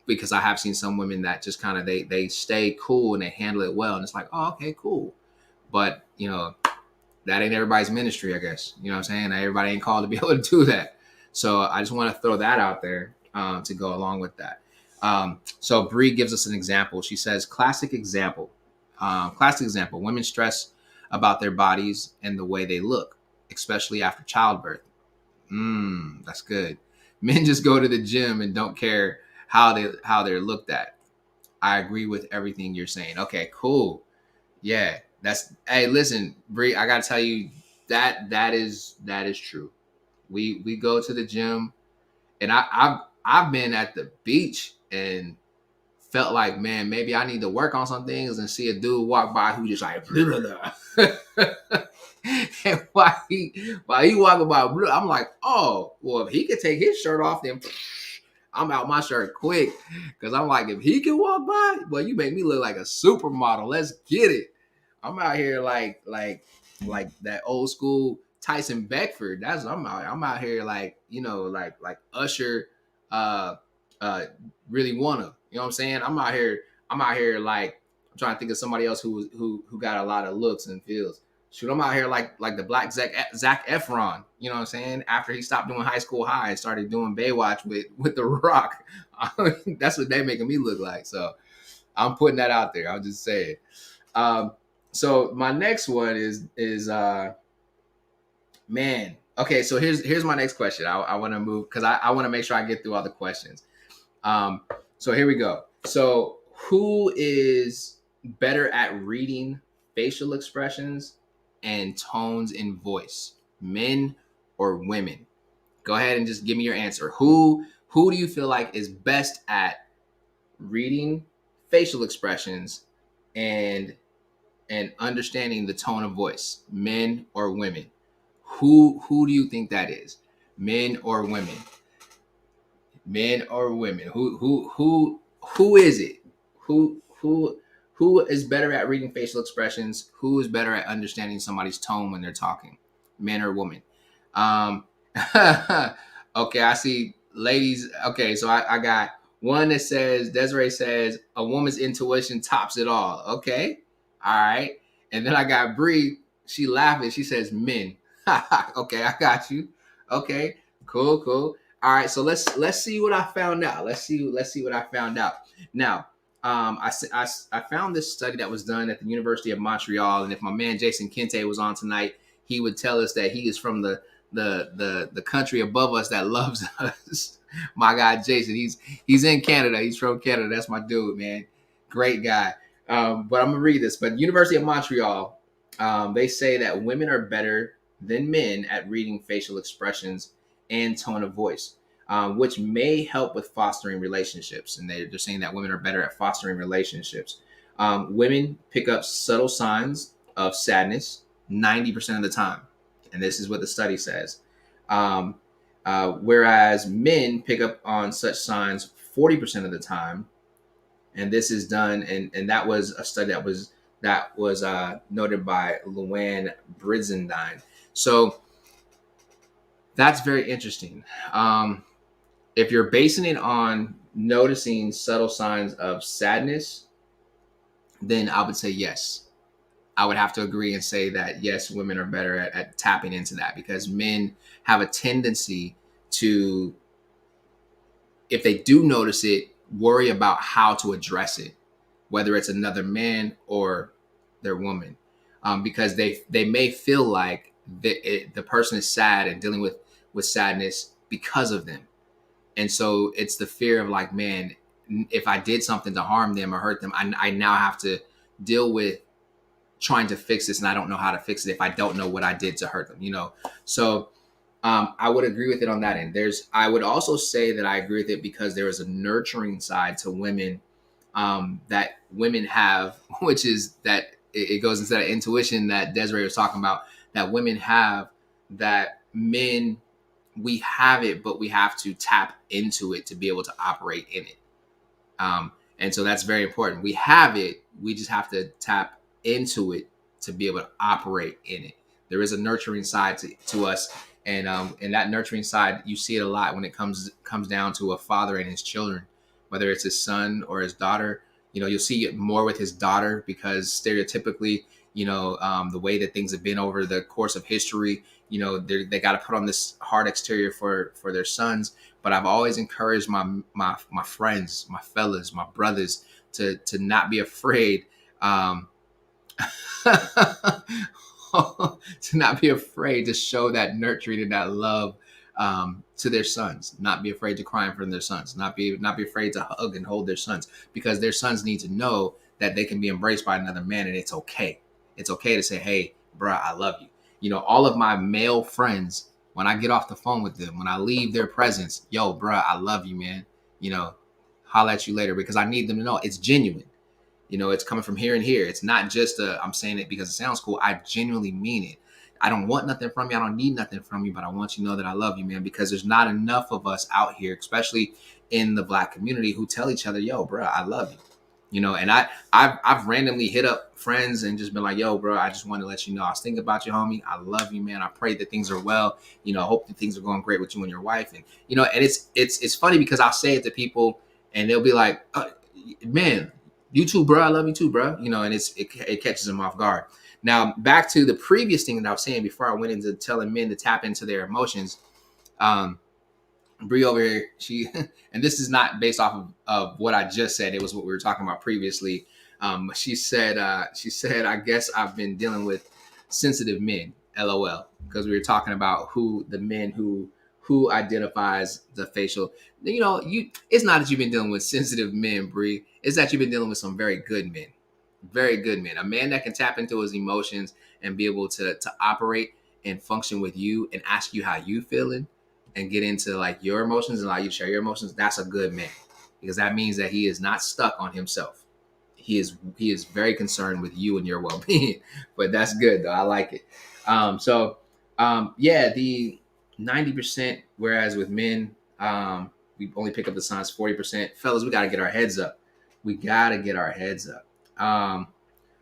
because I have seen some women that just kind of they stay cool and they handle it well, and it's like, oh, okay, cool, but that ain't everybody's ministry, I guess. You know what I'm saying? Everybody ain't called to be able to do that. So I just want to throw that out there, to go along with that. So Bree gives us an example. She says, classic example. Women stress about their bodies and the way they look, especially after childbirth. That's good. Men just go to the gym and don't care how they're looked at. I agree with everything you're saying. Okay, cool. Yeah, hey, listen, Bree, I gotta tell you, that is true. We go to the gym, and I've been at the beach and felt like, man, maybe I need to work on some things, and see a dude walk by who just like blah, blah, blah. And while he walking by, I'm like, oh, well, if he could take his shirt off, then I'm out my shirt quick, because I'm like, if he can walk by, well, you make me look like a supermodel. Let's get it. I'm out here like that old school Tyson Beckford. That's what I'm out here like, like Usher uh uh really wanna. You know what I'm saying? I'm out here like I'm trying to think of somebody else who got a lot of looks and feels. Shoot, I'm out here like the black Zac Efron. You know what I'm saying? After he stopped doing High School High and started doing Baywatch with The Rock, that's what they making me look like. So I'm putting that out there. I'm just saying. Um, so my next one is man. Okay, so here's my next question. I want to move because I want to make sure I get through all the questions. Um, so here we go. So who is better at reading facial expressions and tones in voice, men or women? Go ahead and just give me your answer. Who do you feel like is best at reading facial expressions and understanding the tone of voice, men or women? Who do you think that is? Men or women? Men or women? Who is it? Who is better at reading facial expressions? Who is better at understanding somebody's tone when they're talking? Men or women? Um okay, I see ladies. Okay, so I got one that says Desiree says a woman's intuition tops it all. Okay. All right. And then I got Bree, she laughing. She says men. Okay, I got you. Okay, cool. All right, so let's see what I found out. Let's see what I found out. Now, I found this study that was done at the University of Montreal, and if my man Jason Kente was on tonight, he would tell us that he is from the country above us that loves us. My guy Jason, he's in Canada. He's from Canada. That's my dude, man. Great guy. But I'm gonna read this. But University of Montreal, they say that women are better than men at reading facial expressions and tone of voice, which may help with fostering relationships. And they're saying that women are better at fostering relationships. Women pick up subtle signs of sadness 90% of the time. And this is what the study says. Whereas men pick up on such signs 40% of the time. And this is done, and that was a study that was noted by Luann Brizendine. So that's very interesting. If you're basing it on noticing subtle signs of sadness, then I would say yes. I would have to agree and say that yes, women are better at tapping into that, because men have a tendency to, if they do notice it, worry about how to address it, whether it's another man or their woman, because they may feel like the person is sad and dealing with sadness because of them. And so it's the fear of like, man, if I did something to harm them or hurt them, I now have to deal with trying to fix this, and I don't know how to fix it if I don't know what I did to hurt them. So I would agree with it on that end. I would also say that I agree with it because there is a nurturing side to women, that women have, which is that it goes into that intuition that Desiree was talking about, that women have, that men, we have it, but we have to tap into it to be able to operate in it. And so that's very important. We have it, we just have to tap into it to be able to operate in it. There is a nurturing side to us, and that nurturing side, you see it a lot when it comes down to a father and his children, whether it's his son or his daughter. You'll see it more with his daughter, because stereotypically, the way that things have been over the course of history, they got to put on this hard exterior for their sons. But I've always encouraged my friends, my fellas, my brothers to not be afraid, to not be afraid to show that nurturing and that love, to their sons. Not be afraid to cry in front of their sons. Not be afraid to hug and hold their sons, because their sons need to know that they can be embraced by another man, and it's okay. It's okay to say, "Hey, bruh, I love you." All of my male friends, when I get off the phone with them, when I leave their presence, "Yo, bruh, I love you, man. Holla at you later," because I need them to know it's genuine. It's coming from here and here. It's not just I'm saying it because it sounds cool. I genuinely mean it. I don't want nothing from you. I don't need nothing from you, but I want you to know that I love you, man, because there's not enough of us out here, especially in the Black community, who tell each other, "Yo, bro, I love you." And I've randomly hit up friends and just been like, yo, bro, I just want to let you know I was thinking about you, homie. I love you, man. I pray that things are well. I hope that things are going great with you and your wife. And it's funny because I'll say it to people and they'll be like, man, you too, bro. I love you too, bro. And it catches them off guard. Now, back to the previous thing that I was saying before I went into telling men to tap into their emotions. Um, Bree over here, she and this is not based off of what I just said. It was what we were talking about previously. She said, I guess I've been dealing with sensitive men, LOL, because we were talking about who the men who identifies the facial. It's not that you've been dealing with sensitive men, Bree. It's that you've been dealing with some very good men, very good men. A man that can tap into his emotions and be able to operate and function with you and ask you how you feeling and get into like your emotions and allow you to share your emotions. That's a good man, because that means that he is not stuck on himself. He is very concerned with you and your well-being. But that's good though. I like it. Yeah, the 90%, whereas with men, we only pick up the signs 40%. Fellas, we gotta get our heads up. We gotta get our heads up.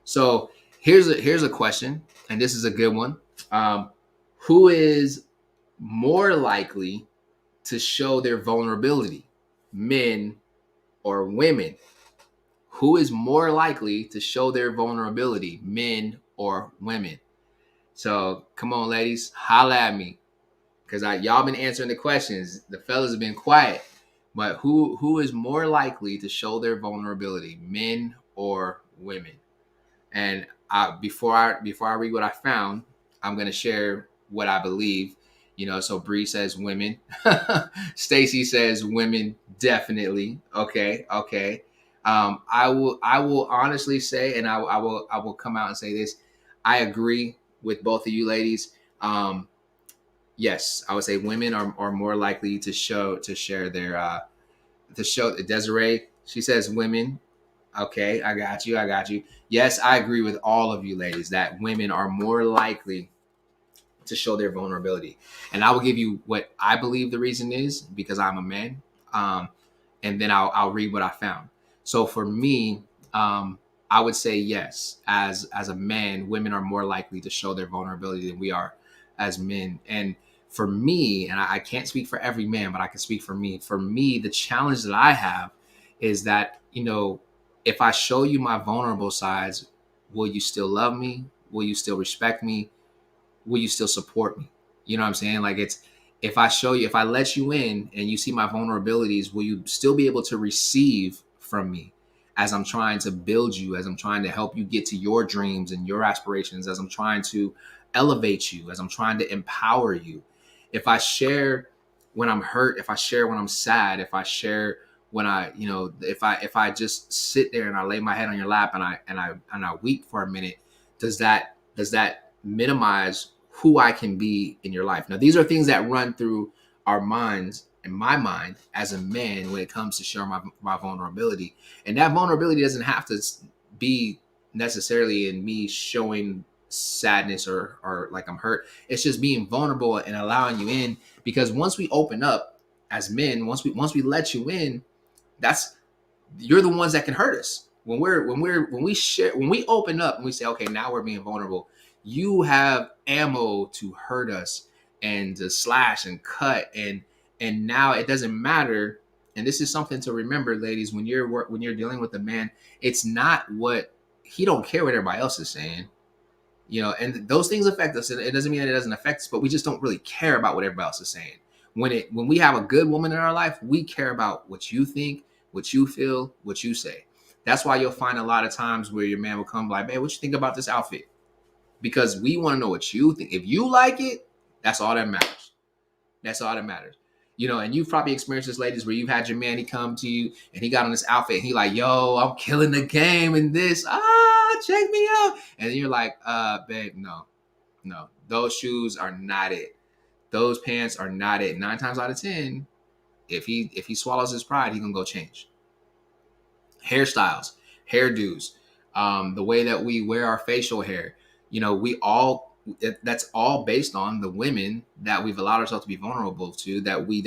So here's a question, and this is a good one. Who is more likely to show their vulnerability, men or women? Who is more likely to show their vulnerability, men or women? So come on, ladies, holla at me, because y'all been answering the questions. The fellas have been quiet, but who is more likely to show their vulnerability, men or women? And before I read what I found, I'm gonna share what I believe. So Bree says women. Stacy says women, definitely. Okay, okay. I will honestly say, and I will come out and say this. I agree with both of you ladies. Yes, I would say women are more likely to share their to show. Desiree, she says women. Okay, I got you. I got you. Yes, I agree with all of you ladies that women are more likely to show their vulnerability. And I will give you what I believe the reason is, because I'm a man. Um, and then I'll read what I found. So for me, I would say yes. As a man, women are more likely to show their vulnerability than we are as men. And for me, and I can't speak for every man, but I can speak for me. For me, the challenge that I have is that if I show you my vulnerable sides, will you still love me? Will you still respect me? Will you still support me? You know what I'm saying? Like, it's, if I let you in and you see my vulnerabilities, will you still be able to receive from me as I'm trying to build you, as I'm trying to help you get to your dreams and your aspirations, as I'm trying to elevate you, as I'm trying to empower you? If I share when I'm hurt, if I share when I'm sad, if I share when if I just sit there and I lay my head on your lap and I weep for a minute, does that minimize who I can be in your life? Now, these are things that run through our minds and my mind as a man when it comes to sharing my vulnerability. And that vulnerability doesn't have to be necessarily in me showing sadness or like I'm hurt. It's just being vulnerable and allowing you in, because once we open up as men, once we let you in, that's you're the ones that can hurt us. When we open up and we say, okay, now we're being vulnerable, you have ammo to hurt us and to slash and cut, and now it doesn't matter. And this is something to remember, ladies, when you're dealing with a man. It's not what he don't care what everybody else is saying. And those things affect us. It doesn't mean that it doesn't affect us, but we just don't really care about what everybody else is saying. When we have a good woman in our life, we care about what you think, what you feel, what you say. That's why you'll find a lot of times where your man will come like, "Man, what you think about this outfit?" Because we want to know what you think. If you like it, that's all that matters. That's all that matters. And you've probably experienced this, ladies, where you've had your man, he come to you and he got on this outfit and he like, "Yo, I'm killing the game in this. Check me out." And then you're like, babe, no, no, those shoes are not it. Those pants are not it. 9 times out of 10, if he swallows his pride, he gonna go change. Hairstyles, hairdos, the way that we wear our facial hair. That's all based on the women that we've allowed ourselves to be vulnerable to. That we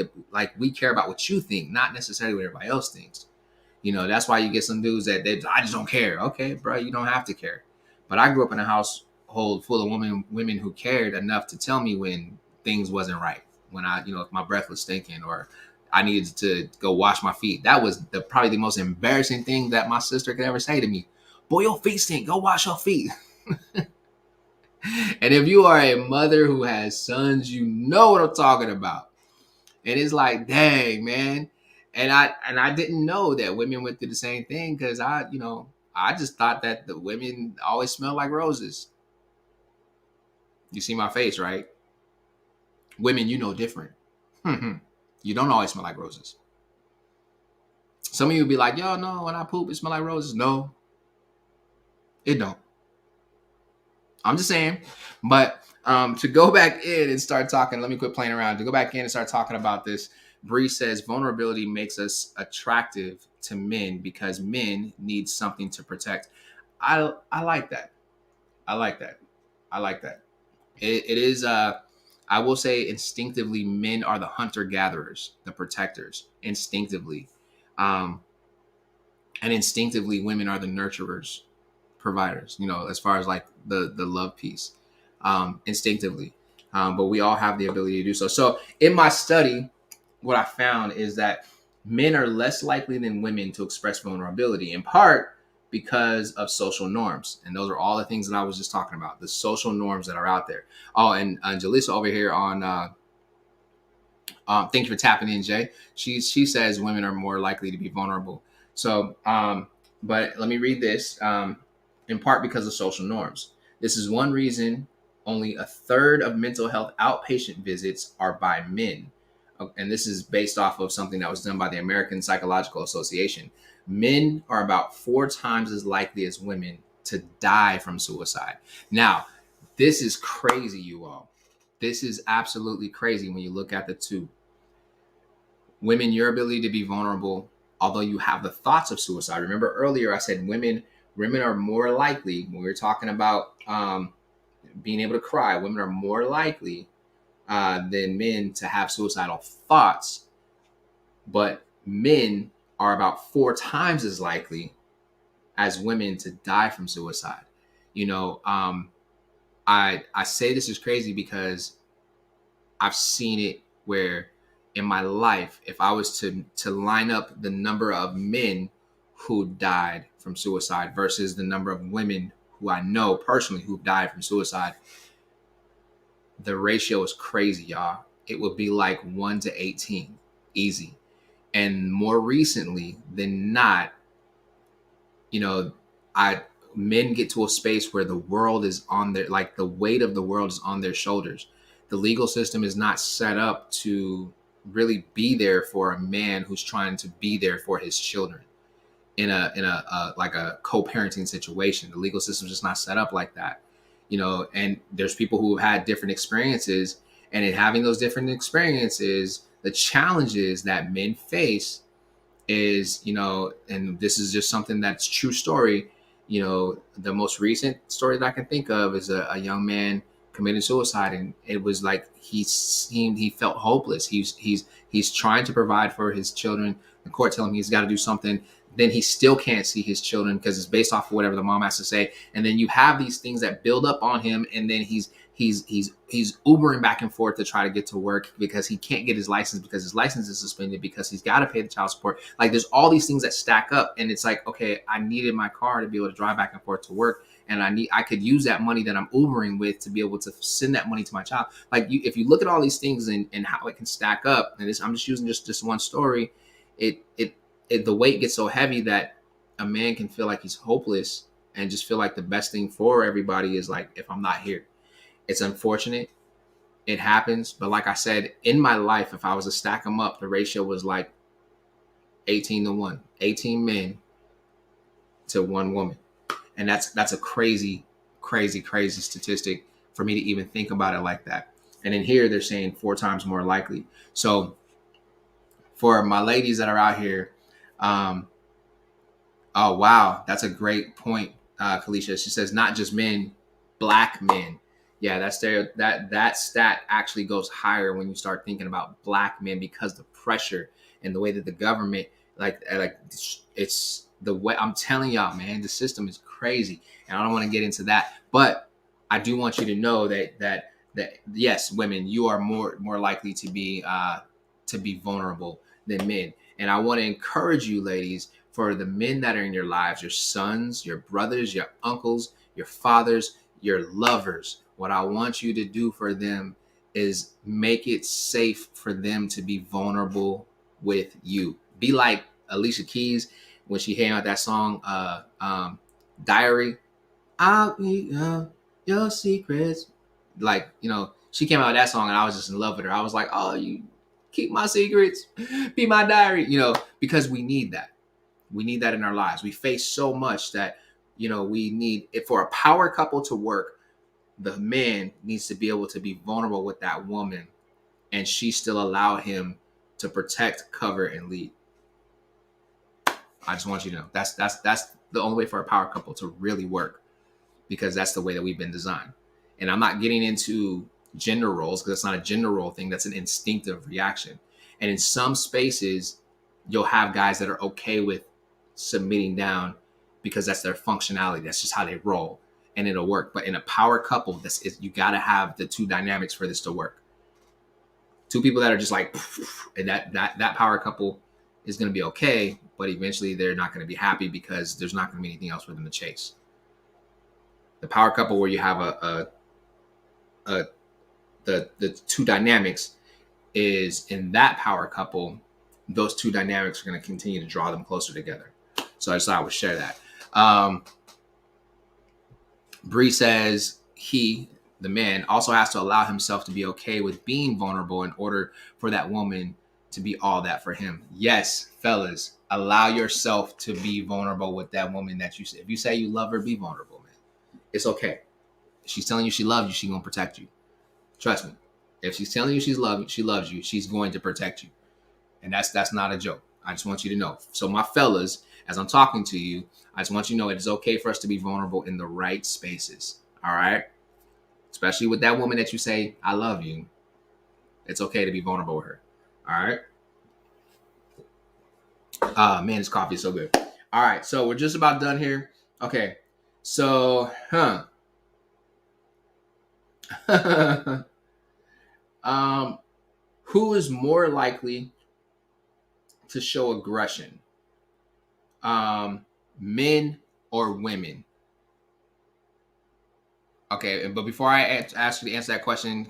care about what you think, not necessarily what everybody else thinks. You know, that's why you get some dudes that I just don't care. Okay, bro, you don't have to care. But I grew up in a household full of women who cared enough to tell me when things wasn't right, when if my breath was stinking or I needed to go wash my feet. That was probably the most embarrassing thing that my sister could ever say to me. Boy, your feet stink. Go wash your feet. And if you are a mother who has sons, you know what I'm talking about. And it's like, dang, man. And I didn't know that women went through the same thing because I just thought that the women always smell like roses. You see my face, right? Women, different. You don't always smell like roses. Some of you be like, yo, no, when I poop, it smell like roses. No, it don't. I'm just saying. But to go back in and start talking, let me quit playing around. To go back in and start talking about this, Bree says vulnerability makes us attractive to men because men need something to protect. I like that. I like that. I like that. It is. I will say instinctively, men are the hunter gatherers, the protectors. Instinctively, um, and instinctively, women are the nurturers, providers, as far as like the love piece, instinctively. But we all have the ability to do so. So in my study, what I found is that men are less likely than women to express vulnerability, in part because of social norms. And those are all the things that I was just talking about, the social norms that are out there. Oh, and Jalissa over here on thank you for tapping in, Jay. She says women are more likely to be vulnerable. So, but let me read this. In part because of social norms. This is one reason only a third of mental health outpatient visits are by men. And this is based off of something that was done by the American Psychological Association. Men are about 4 times as likely as women to die from suicide. Now, this is crazy, you all. This is absolutely crazy when you look at the two. Women, your ability to be vulnerable, although you have the thoughts of suicide. Remember earlier I said women are more likely, when we were talking about being able to cry, women are more likely than men to have suicidal thoughts. But men are about 4 times as likely as women to die from suicide. I say this is crazy because I've seen it where in my life, if I was to line up the number of men who died from suicide versus the number of women who I know personally who died from suicide, the ratio is crazy, y'all. It would be like 1 to 18, easy. And more recently than not, you know, I men get to a space where the world is on their, like the weight of the world is on their shoulders. The legal system is not set up to really be there for a man who's trying to be there for his children in a like a co-parenting situation. The legal system is just not set up like that. And there's people who have had different experiences, and in having those different experiences, the challenges that men face is, and this is just something that's true story. The most recent story that I can think of is a young man committed suicide, and it was like he felt hopeless. He's trying to provide for his children. The court telling him he's got to do something. Then he still can't see his children because it's based off of whatever the mom has to say. And then you have these things that build up on him, and then he's Ubering back and forth to try to get to work because he can't get his license because his license is suspended because he's got to pay the child support. Like there's all these things that stack up, and it's like, okay, I needed my car to be able to drive back and forth to work, and I could use that money that I'm Ubering with to be able to send that money to my child. Like if you look at all these things and how it can stack up, and I'm just using just one story, the weight gets so heavy that a man can feel like he's hopeless and just feel like the best thing for everybody is like, if I'm not here. It's unfortunate. It happens. But like I said, in my life, if I was to stack them up, the ratio was like 18 to 1, 18 men to 1 woman. And that's a crazy, crazy, crazy statistic for me to even think about it like that. And in here, they're saying 4 times more likely. So for my ladies that are out here, oh, wow. That's a great point, Kalisha. She says, not just men, black men. Yeah, that stat actually goes higher when you start thinking about black men because the pressure and the way that the government, Like it's the way I'm telling y'all, man. The system is crazy, and I don't want to get into that. But I do want you to know that yes, women, you are more likely to be vulnerable than men. And I want to encourage you, ladies, for the men that are in your lives, your sons, your brothers, your uncles, your fathers, your lovers. What I want you to do for them is make it safe for them to be vulnerable with you. Be like Alicia Keys when she came out that song, Diary. I'll be your secrets. Like, she came out with that song and I was just in love with her. I was like, oh, you keep my secrets, be my diary, because we need that. We need that in our lives. We face so much that, we need it for a power couple to work. The man needs to be able to be vulnerable with that woman and she still allow him to protect, cover, and lead. I just want you to know that's the only way for a power couple to really work, because that's the way that we've been designed. And I'm not getting into gender roles because it's not a gender role thing. That's an instinctive reaction. And in some spaces, you'll have guys that are okay with submitting down because that's their functionality. That's just how they roll, and it'll work. But in a power couple, you got to have the two dynamics for this to work. Two people that are just like, and that power couple is going to be okay, but eventually they're not going to be happy because there's not going to be anything else for them to chase. The power couple where you have the two dynamics is in that power couple, those two dynamics are going to continue to draw them closer together. So I just thought I would share that. Bree says the man, also has to allow himself to be okay with being vulnerable in order for that woman to be all that for him. Yes, fellas, allow yourself to be vulnerable with that woman that if you say you love her, be vulnerable, man. It's okay. If she's telling you she loves you, she's going to protect you. Trust me. If she's telling you she loves you, she's going to protect you. And that's not a joke. I just want you to know. So my fellas, as I'm talking to you, I just want you to know it is okay for us to be vulnerable in the right spaces. All right? Especially with that woman that you say, I love you. It's okay to be vulnerable with her. All right? Man, this coffee is so good. All right, so we're just about done here. Okay. So, who is more likely to show aggression? Men or women? Okay, but before I ask you to answer that question,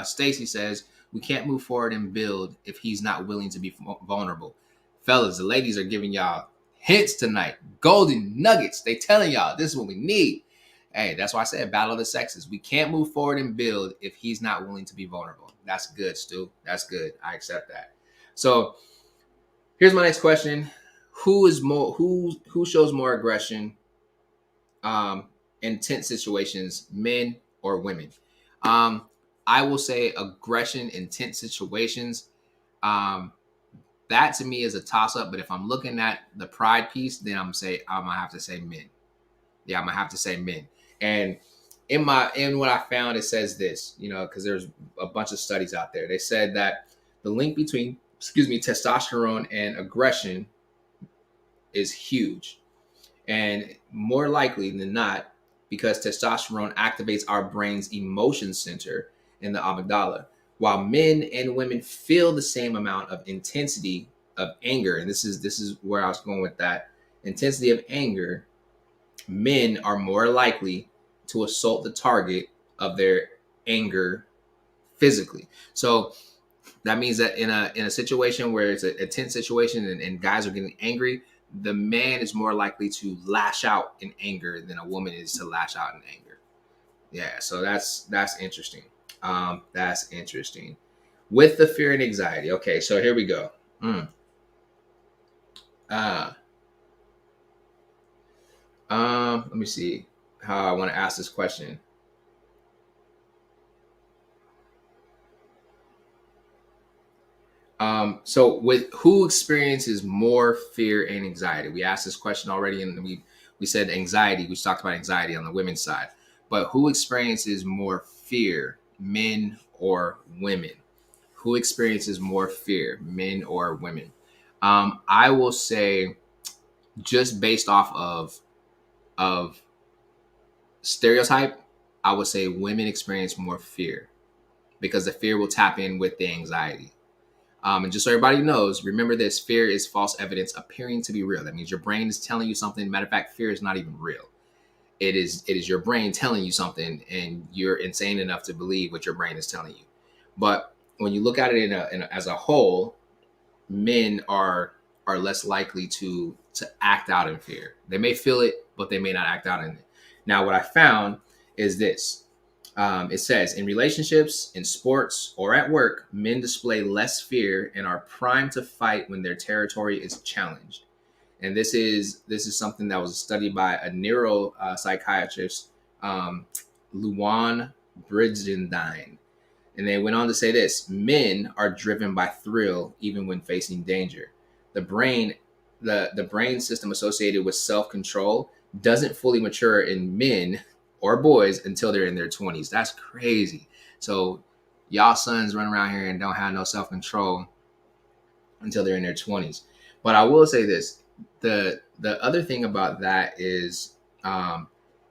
Stacy says we can't move forward and build if he's not willing to be vulnerable. Fellas, the ladies are giving y'all hints tonight, golden nuggets. They telling y'all this is what we need. Hey, that's why I said battle of the sexes. We can't move forward and build if he's not willing to be vulnerable. That's good, Stu. That's good. I accept that. So here's my next question: who shows more aggression? In tense situations, men or women? I will say aggression in tense situations. That to me is a toss up. But if I'm looking at the pride piece, then I'm gonna have to say men. Yeah, I'm gonna have to say men. And in what I found, it says this, because there's a bunch of studies out there. They said that the link between, testosterone and aggression is huge. And more likely than not, because testosterone activates our brain's emotion center in the amygdala, while men and women feel the same amount of intensity of anger. And this is where I was going with that intensity of anger. Men are more likely to assault the target of their anger physically. So that means that in a situation where it's a tense situation and guys are getting angry, the man is more likely to lash out in anger than a woman is to lash out in anger. Yeah, so that's interesting. That's interesting. With the fear and anxiety. Okay, so here we go. Let me see how I want to ask this question. So with who experiences more fear and anxiety? We asked this question already, and we said anxiety. We talked about anxiety on the women's side, but who experiences more fear, men or women? Who experiences more fear, men or women? I will say, just based off of stereotype, I would say women experience more fear because the fear will tap in with the anxiety. And just so everybody knows, remember this: fear is false evidence appearing to be real. That means your brain is telling you something. Matter of fact, fear is not even real. It is your brain telling you something, and you're insane enough to believe what your brain is telling you. But when you look at it as a whole, men are less likely to act out in fear. They may feel it, but they may not act out in it. Now, what I found is this. It says in relationships, in sports, or at work, men display less fear and are primed to fight when their territory is challenged. And this is something that was studied by a neuro psychiatrist, Luan Bridgendine. And they went on to say this: men are driven by thrill even when facing danger. The brain, the brain system associated with self-control doesn't fully mature in men or boys until they're in their 20s. That's crazy. So y'all sons run around here and don't have no self-control until they're in their 20s. But I will say this: the other thing about that is,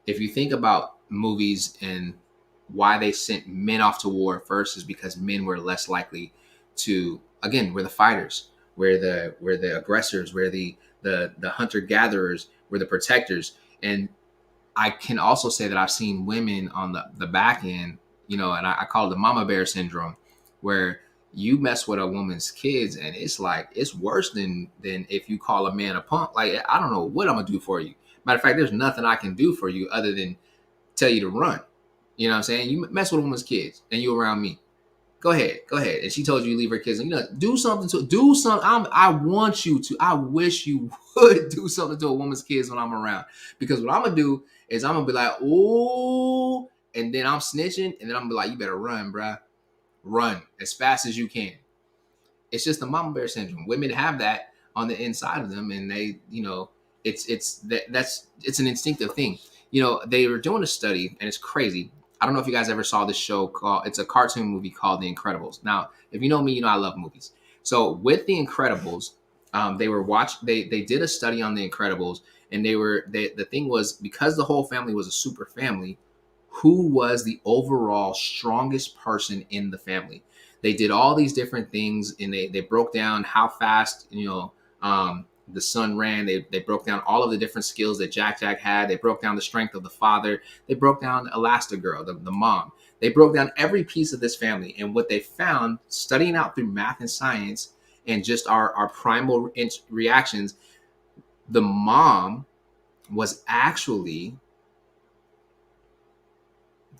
if you think about movies and why they sent men off to war first, is because men were less likely to, again, we're the fighters, we're the aggressors, we're the hunter gatherers, we're the protectors. And I can also say that I've seen women on the back end, and I call it the mama bear syndrome, where you mess with a woman's kids and it's like it's worse than if you call a man a punk. Like, I don't know what I'm gonna do for you. Matter of fact, there's nothing I can do for you other than tell you to run. You know what I'm saying? You mess with a woman's kids and you around me. Go ahead, go ahead. And she told you to leave her kids. And do something to do something. I want you to. I wish you would do something to a woman's kids when I'm around. Because what I'm gonna do is I'm gonna be like, oh, and then I'm snitching, and then I'm gonna be like, you better run, bruh. Run as fast as you can. It's just the mama bear syndrome. Women have that on the inside of them, and they, it's an instinctive thing. They were doing a study, and it's crazy. I don't know if you guys ever saw this show called. It's a cartoon movie called The Incredibles. Now, if you know me, I love movies. So with The Incredibles, they did a study on The Incredibles, and the thing was, because the whole family was a super family, who was the overall strongest person in the family. They did all these different things, and they broke down how fast the son ran. They broke down all of the different skills that Jack had. They broke down the strength of the father. They broke down Elastigirl, the mom. They broke down every piece of this family. And what they found, studying out through math and science and just our primal reactions, the mom was actually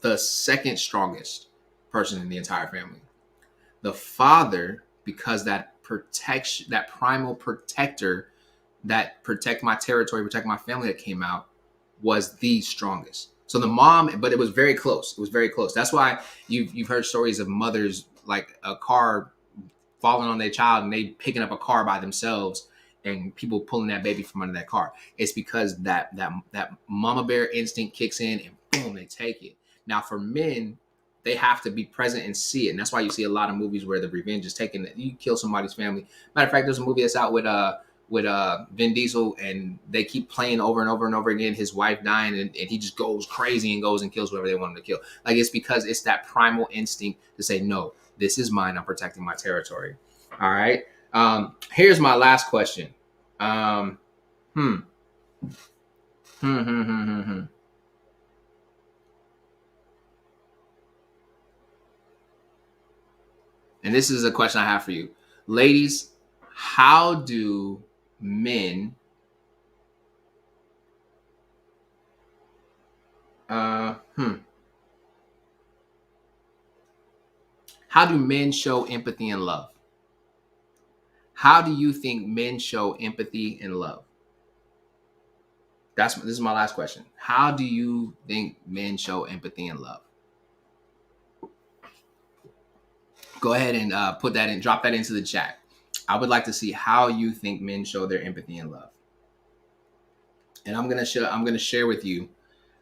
the second strongest person in the entire family. The father, because that protection, that primal protector, that protect my territory, protect my family, that came out, was the strongest. So the mom, but it was very close. It was very close. That's why you've heard stories of mothers, like a car falling on their child and they picking up a car by themselves and people pulling that baby from under that car. It's because that mama bear instinct kicks in and boom, they take it. Now for men, they have to be present and see it. And that's why you see a lot of movies where the revenge is taken. You kill somebody's family. Matter of fact, there's a movie that's out with Vin Diesel, and they keep playing over and over and over again his wife dying, and he just goes crazy and goes and kills whoever they want him to kill. Like, it's because it's that primal instinct to say, no, this is mine. I'm protecting my territory. All right. Here's my last question. Hmm. Hmm. Hmm. Hmm. Hmm. Hmm. And this is a question I have for you, ladies. How do men? Uh. Hmm. How do men show empathy and love? How do you think men show empathy and love? This is my last question. How do you think men show empathy and love? Go ahead and put that in, drop that into the chat. I would like to see how you think men show their empathy and love. And I'm gonna share with you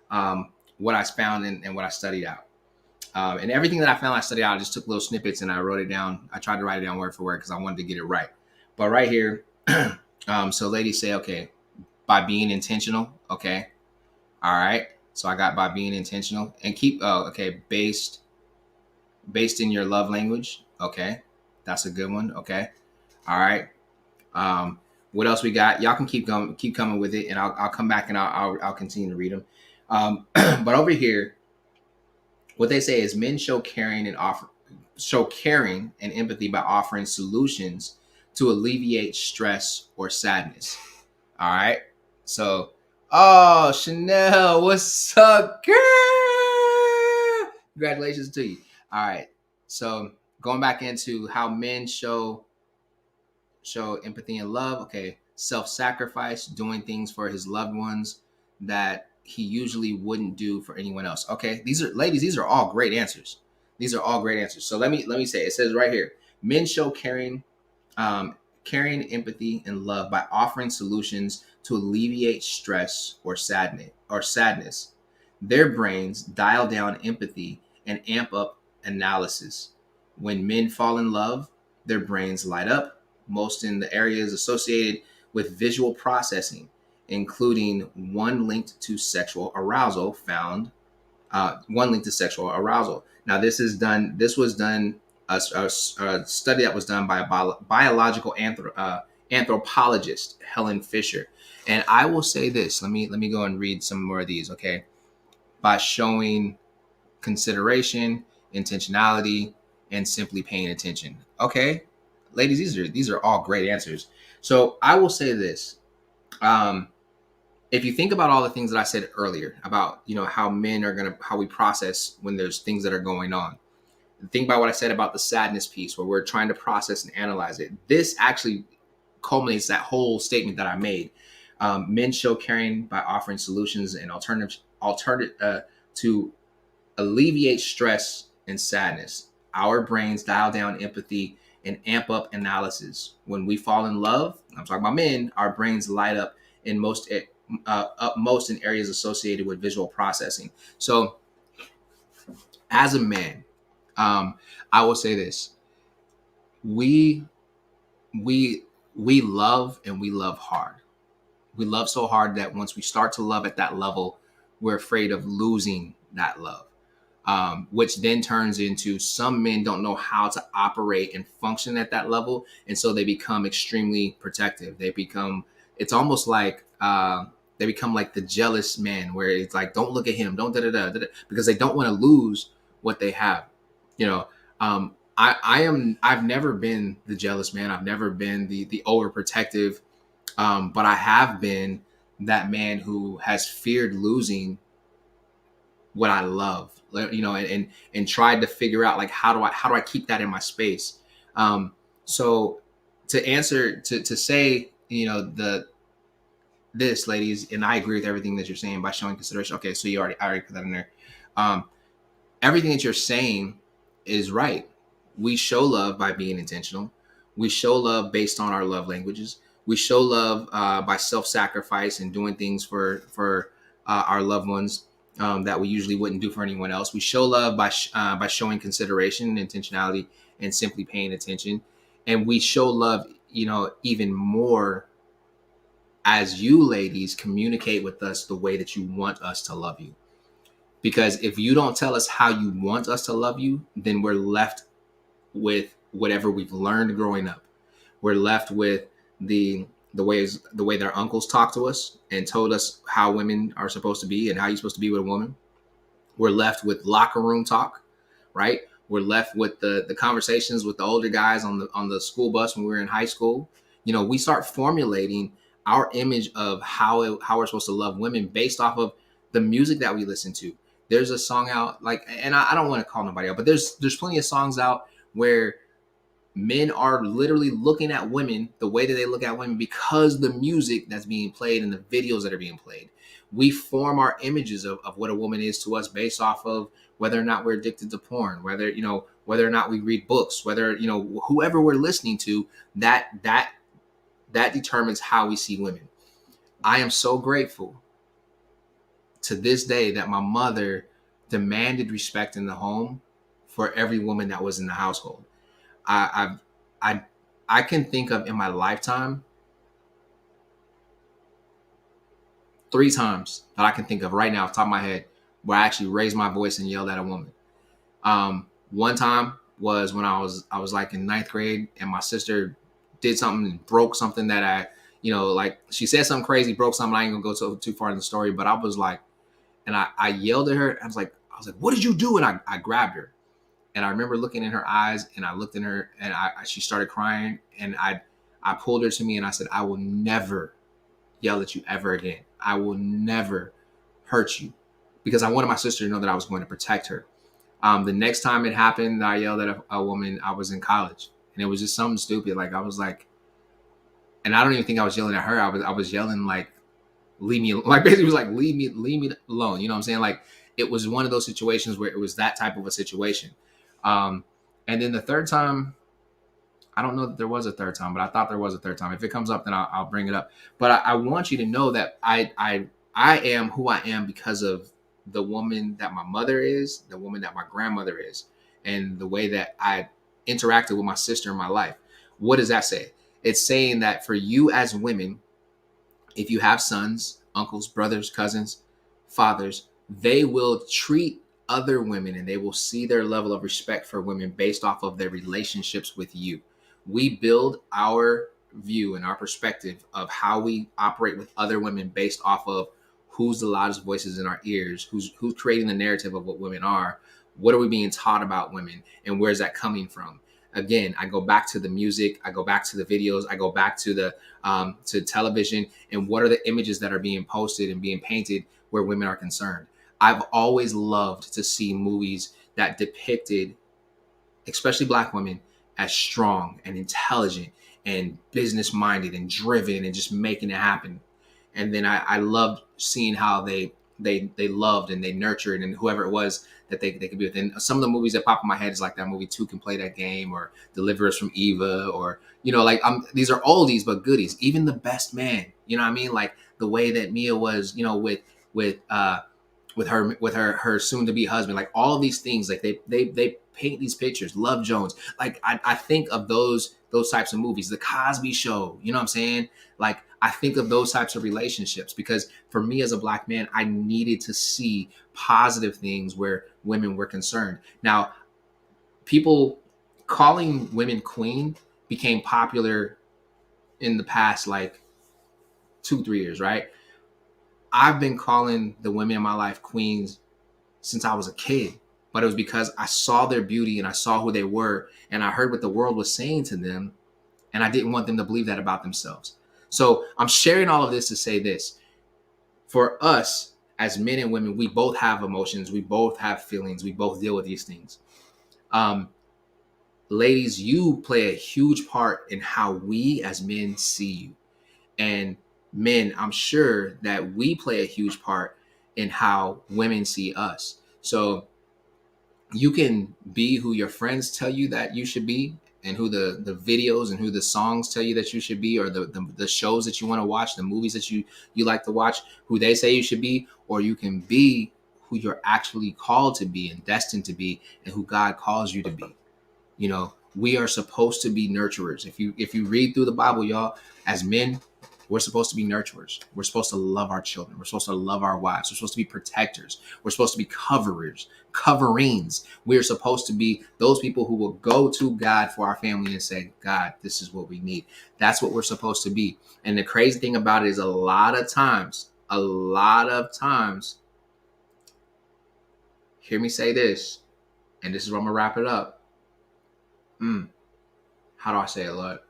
what I found and what I studied out. And everything that I found, I studied out. I just took little snippets and I wrote it down. I tried to write it down word for word because I wanted to get it right. But right here, So ladies say, okay, by being intentional. Okay. All right. So I got by being intentional and keep, okay, based in your love language. Okay. That's a good one. Okay. All right. Um, what else we got? Y'all can keep coming with it, and I'll come back and I'll continue to read them. But over here, what they say is men show caring and empathy by offering solutions to alleviate stress or sadness. All right. So, oh, Chanel, what's up, girl? Congratulations to you. All right. So, going back into how men show empathy and love. Okay, self-sacrifice, doing things for his loved ones that he usually wouldn't do for anyone else. Okay, these are ladies. These are all great answers. These are all great answers. So let me say. It says right here: men show caring, empathy, and love by offering solutions to alleviate stress or sadness. Their brains dial down empathy and amp up analysis. When men fall in love, their brains light up, most in the areas associated with visual processing, including one linked to sexual arousal. Now, this is done. This was done a study that was done by a biological anthropologist, Helen Fisher. And I will say this. Let me go and read some more of these. Okay, by showing consideration, intentionality, and simply paying attention. Okay, ladies, these are all great answers. So I will say this. Um, if you think about all the things that I said earlier about how men are how we process when there's things that are going on. Think about what I said about the sadness piece where we're trying to process and analyze it. This actually culminates that whole statement that I made. Men show caring by offering solutions and alternative to alleviate stress and sadness. Our brains dial down empathy and amp up analysis. When we fall in love, I'm talking about men, our brains light up most in areas associated with visual processing. So, as a man, um, I will say this: we we we love and we love hard. We love so hard that once we start to love at that level, we're afraid of losing that love. Which then turns into some men don't know how to operate and function at that level, and so they become extremely protective. It's almost like they become like the jealous man, where it's like, don't look at him, don't da da da da, because they don't want to lose what they have. You know, I've never been the jealous man. I've never been the overprotective, but I have been that man who has feared losing what I love, and tried to figure out like how do I keep that in my space. So to answer to say the this ladies, and I agree with everything that you're saying by showing consideration. Okay, so I already put that in there. Um, Everything that you're saying is right. We show love by being intentional. We show love based on our love languages. We show love by self-sacrifice and doing things for our loved ones that we usually wouldn't do for anyone else. We show love by showing consideration, intentionality, and simply paying attention. And we show love, even more as you ladies communicate with us the way that you want us to love you. Because if you don't tell us how you want us to love you, then we're left with whatever we've learned growing up. We're left with the way that our uncles talked to us and told us how women are supposed to be and how you're supposed to be with a woman. We're left with locker room talk, right? We're left with the conversations with the older guys on the school bus when we were in high school. We start formulating our image of how we're supposed to love women based off of the music that we listen to. There's a song out, like, and I don't want to call nobody out, but there's plenty of songs out where men are literally looking at women the way that they look at women because the music that's being played and the videos that are being played. We form our images of what a woman is to us based off of whether or not we're addicted to porn, whether or not we read books, whether whoever we're listening to, that determines how we see women. I am so grateful to this day that my mother demanded respect in the home for every woman that was in the household. I I I can think of in my lifetime 3 times that I can think of right now, off the top of my head, where I actually raised my voice and yelled at a woman. One time was when I was like in ninth grade, and my sister did something and broke something that like she said something crazy, broke something. I ain't gonna go too far in the story, but I was like, and I yelled at her. I was like, what did you do? And I grabbed her, and I remember looking in her eyes, and I looked in her, and she started crying, and I pulled her to me, and I said, I will never yell at you ever again. I will never hurt you, because I wanted my sister to know that I was going to protect her. The next time it happened, I yelled at a woman. I was in college, and it was just something stupid. Like I was like, and I don't even think I was yelling at her. I was yelling like, leave me, like basically it was like, leave me alone. You know what I'm saying? Like it was one of those situations where it was that type of a situation. Um, and then the third time, I don't know that there was a third time, but I thought there was a third time. If it comes up, then I'll bring it up. But I want you to know that I am who I am because of the woman that my mother is, the woman that my grandmother is, and the way that I interacted with my sister in my life. What does that say? It's saying that for you as women, if you have sons, uncles, brothers, cousins, fathers, they will treat other women and they will see their level of respect for women based off of their relationships with you. We build our view and our perspective of how we operate with other women based off of who's the loudest voices in our ears, who's creating the narrative of what women are, what are we being taught about women, and where's that coming from. Again, I go back to the music, I go back to the videos, I go back to the to television, and what are the images that are being posted and being painted where women are concerned. I've always loved to see movies that depicted, especially Black women, as strong and intelligent and business minded and driven and just making it happen. And then I loved seeing how they loved and they nurtured, and whoever it was that they could be with. And some of the movies that pop in my head is like that movie Two Can Play That Game, or Deliver Us from Eva, or like these are oldies but goodies. Even The Best Man, you know what I mean? Like the way that Mia was, with her soon to be husband, like all of these things, like they paint these pictures. Love Jones, like I think of those types of movies. The Cosby Show, you know what I'm saying? Like I think of those types of relationships because for me as a Black man, I needed to see positive things where women were concerned. Now, people calling women queen became popular in the past like 2-3 years, right? I've been calling the women in my life queens since I was a kid, but it was because I saw their beauty and I saw who they were, and I heard what the world was saying to them, and I didn't want them to believe that about themselves. So I'm sharing all of this to say this. For us as men and women, we both have emotions, we both have feelings, we both deal with these things. Um, Ladies, you play a huge part in how we as men see you. And men, I'm sure that we play a huge part in how women see us. So you can be who your friends tell you that you should be, and who the videos and who the songs tell you that you should be, or the shows that you want to watch, the movies that you like to watch, who they say you should be, or you can be who you're actually called to be and destined to be, and who God calls you to be. We are supposed to be nurturers. If you read through the Bible, y'all, as men, we're supposed to be nurturers. We're supposed to love our children. We're supposed to love our wives. We're supposed to be protectors. We're supposed to be coverings. We're supposed to be those people who will go to God for our family and say, God, this is what we need. That's what we're supposed to be. And the crazy thing about it is a lot of times, hear me say this, and this is where I'm going to wrap it up. How do I say it, Lord?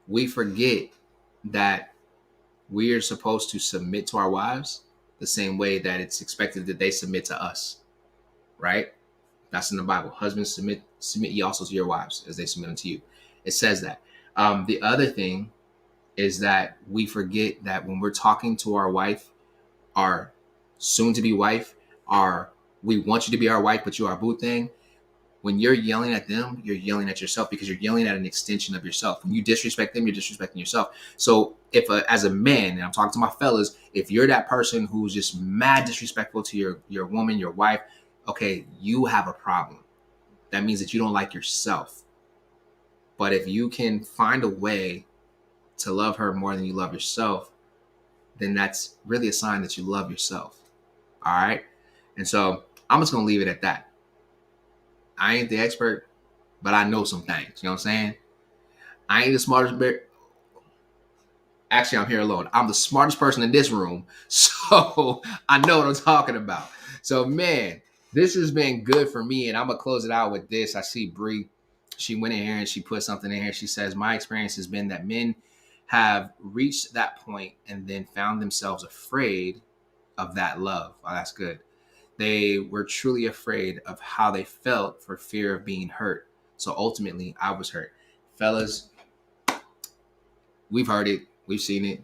We forget that we are supposed to submit to our wives the same way that it's expected that they submit to us, right? That's in the Bible. Husbands, submit ye also to your wives as they submit unto you. It says that. The other thing is that we forget that when we're talking to our wife, our soon-to-be wife, our we want you to be our wife, but you are boo thing. When you're yelling at them, you're yelling at yourself, because you're yelling at an extension of yourself. When you disrespect them, you're disrespecting yourself. So if as a man, and I'm talking to my fellas, if you're that person who's just mad disrespectful to your woman, your wife, okay, you have a problem. That means that you don't like yourself. But if you can find a way to love her more than you love yourself, then that's really a sign that you love yourself. All right. And so I'm just going to leave it at that. I ain't the expert, but I know some things. You know what I'm saying? I ain't the smartest. Actually, I'm here alone. I'm the smartest person in this room. So I know what I'm talking about. So, man, this has been good for me. And I'm going to close it out with this. I see Bree. She went in here and she put something in here. She says, my experience has been that men have reached that point and then found themselves afraid of that love. Oh, that's good. They were truly afraid of how they felt for fear of being hurt. So ultimately, I was hurt. Fellas, we've heard it. We've seen it.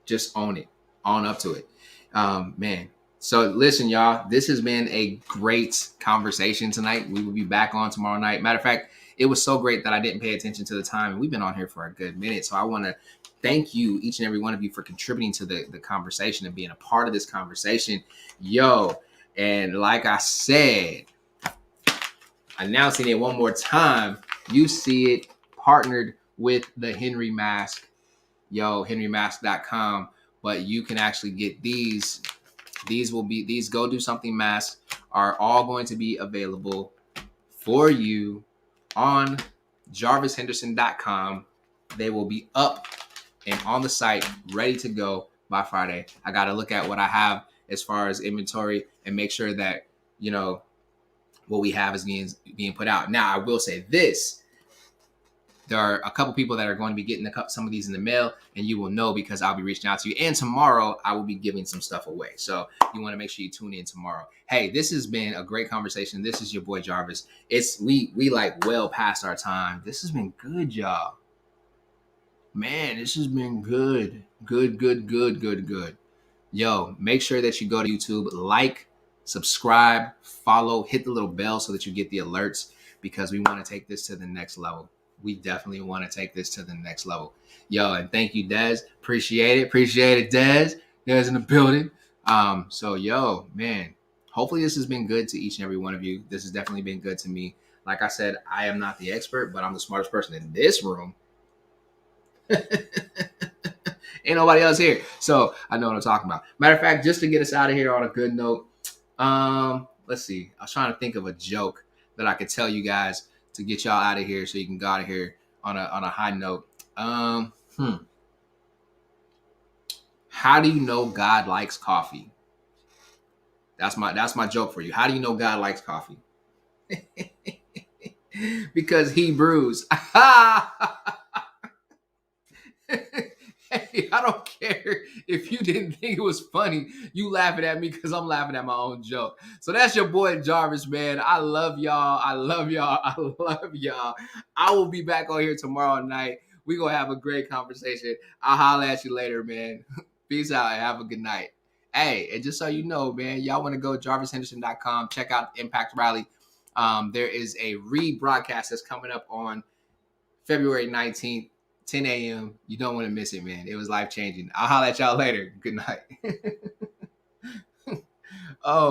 Just own it. Own up to it. Man. So listen, y'all, this has been a great conversation tonight. We will be back on tomorrow night. Matter of fact, it was so great that I didn't pay attention to the time. And we've been on here for a good minute. So I want to thank you, each and every one of you, for contributing to the conversation and being a part of this conversation. Yo, and like I said, announcing it one more time, you see it partnered with the Henry Mask. Yo, henrymask.com. But you can actually get these. These Go Do Something masks are all going to be available for you on jarvishenderson.com. They will be up and on the site, ready to go by Friday. I got to look at what I have as far as inventory and make sure that, you know, what we have is being put out. Now, I will say this. There are a couple people that are going to be getting some of these in the mail, and you will know because I'll be reaching out to you. And tomorrow, I will be giving some stuff away. So you want to make sure you tune in tomorrow. Hey, this has been a great conversation. This is your boy Jarvis. We like well past our time. This has been good, y'all. Man, this has been good. Good. Yo, make sure that you go to YouTube, like, subscribe, follow, hit the little bell so that you get the alerts because we want to take this to the next level. We definitely want to take this to the next level. Yo, and thank you, Des. Appreciate it, Des. Des in the building. So yo, man, hopefully this has been good to each and every one of you. This has definitely been good to me. Like I said, I am not the expert, but I'm the smartest person in this room. Ain't nobody else here. So I know what I'm talking about. Matter of fact, just to get us out of here on a good note, let's see. I was trying to think of a joke that I could tell you guys to get y'all out of here so you can go out of here on a high note. How do you know God likes coffee? That's my joke for you. How do you know God likes coffee? Because he brews. Hey, I don't care if you didn't think it was funny. You laughing at me because I'm laughing at my own joke. So that's your boy Jarvis, man. I love y'all. I love y'all. I will be back on here tomorrow night. We're going to have a great conversation. I'll holler at you later, man. Peace out and have a good night. Hey, and just so you know, man, y'all want to go jarvishenderson.com. Check out Impact Rally. There is a rebroadcast that's coming up on February 19th. 10 a.m. You don't want to miss it, man. It was life changing. I'll holler at y'all later. Good night.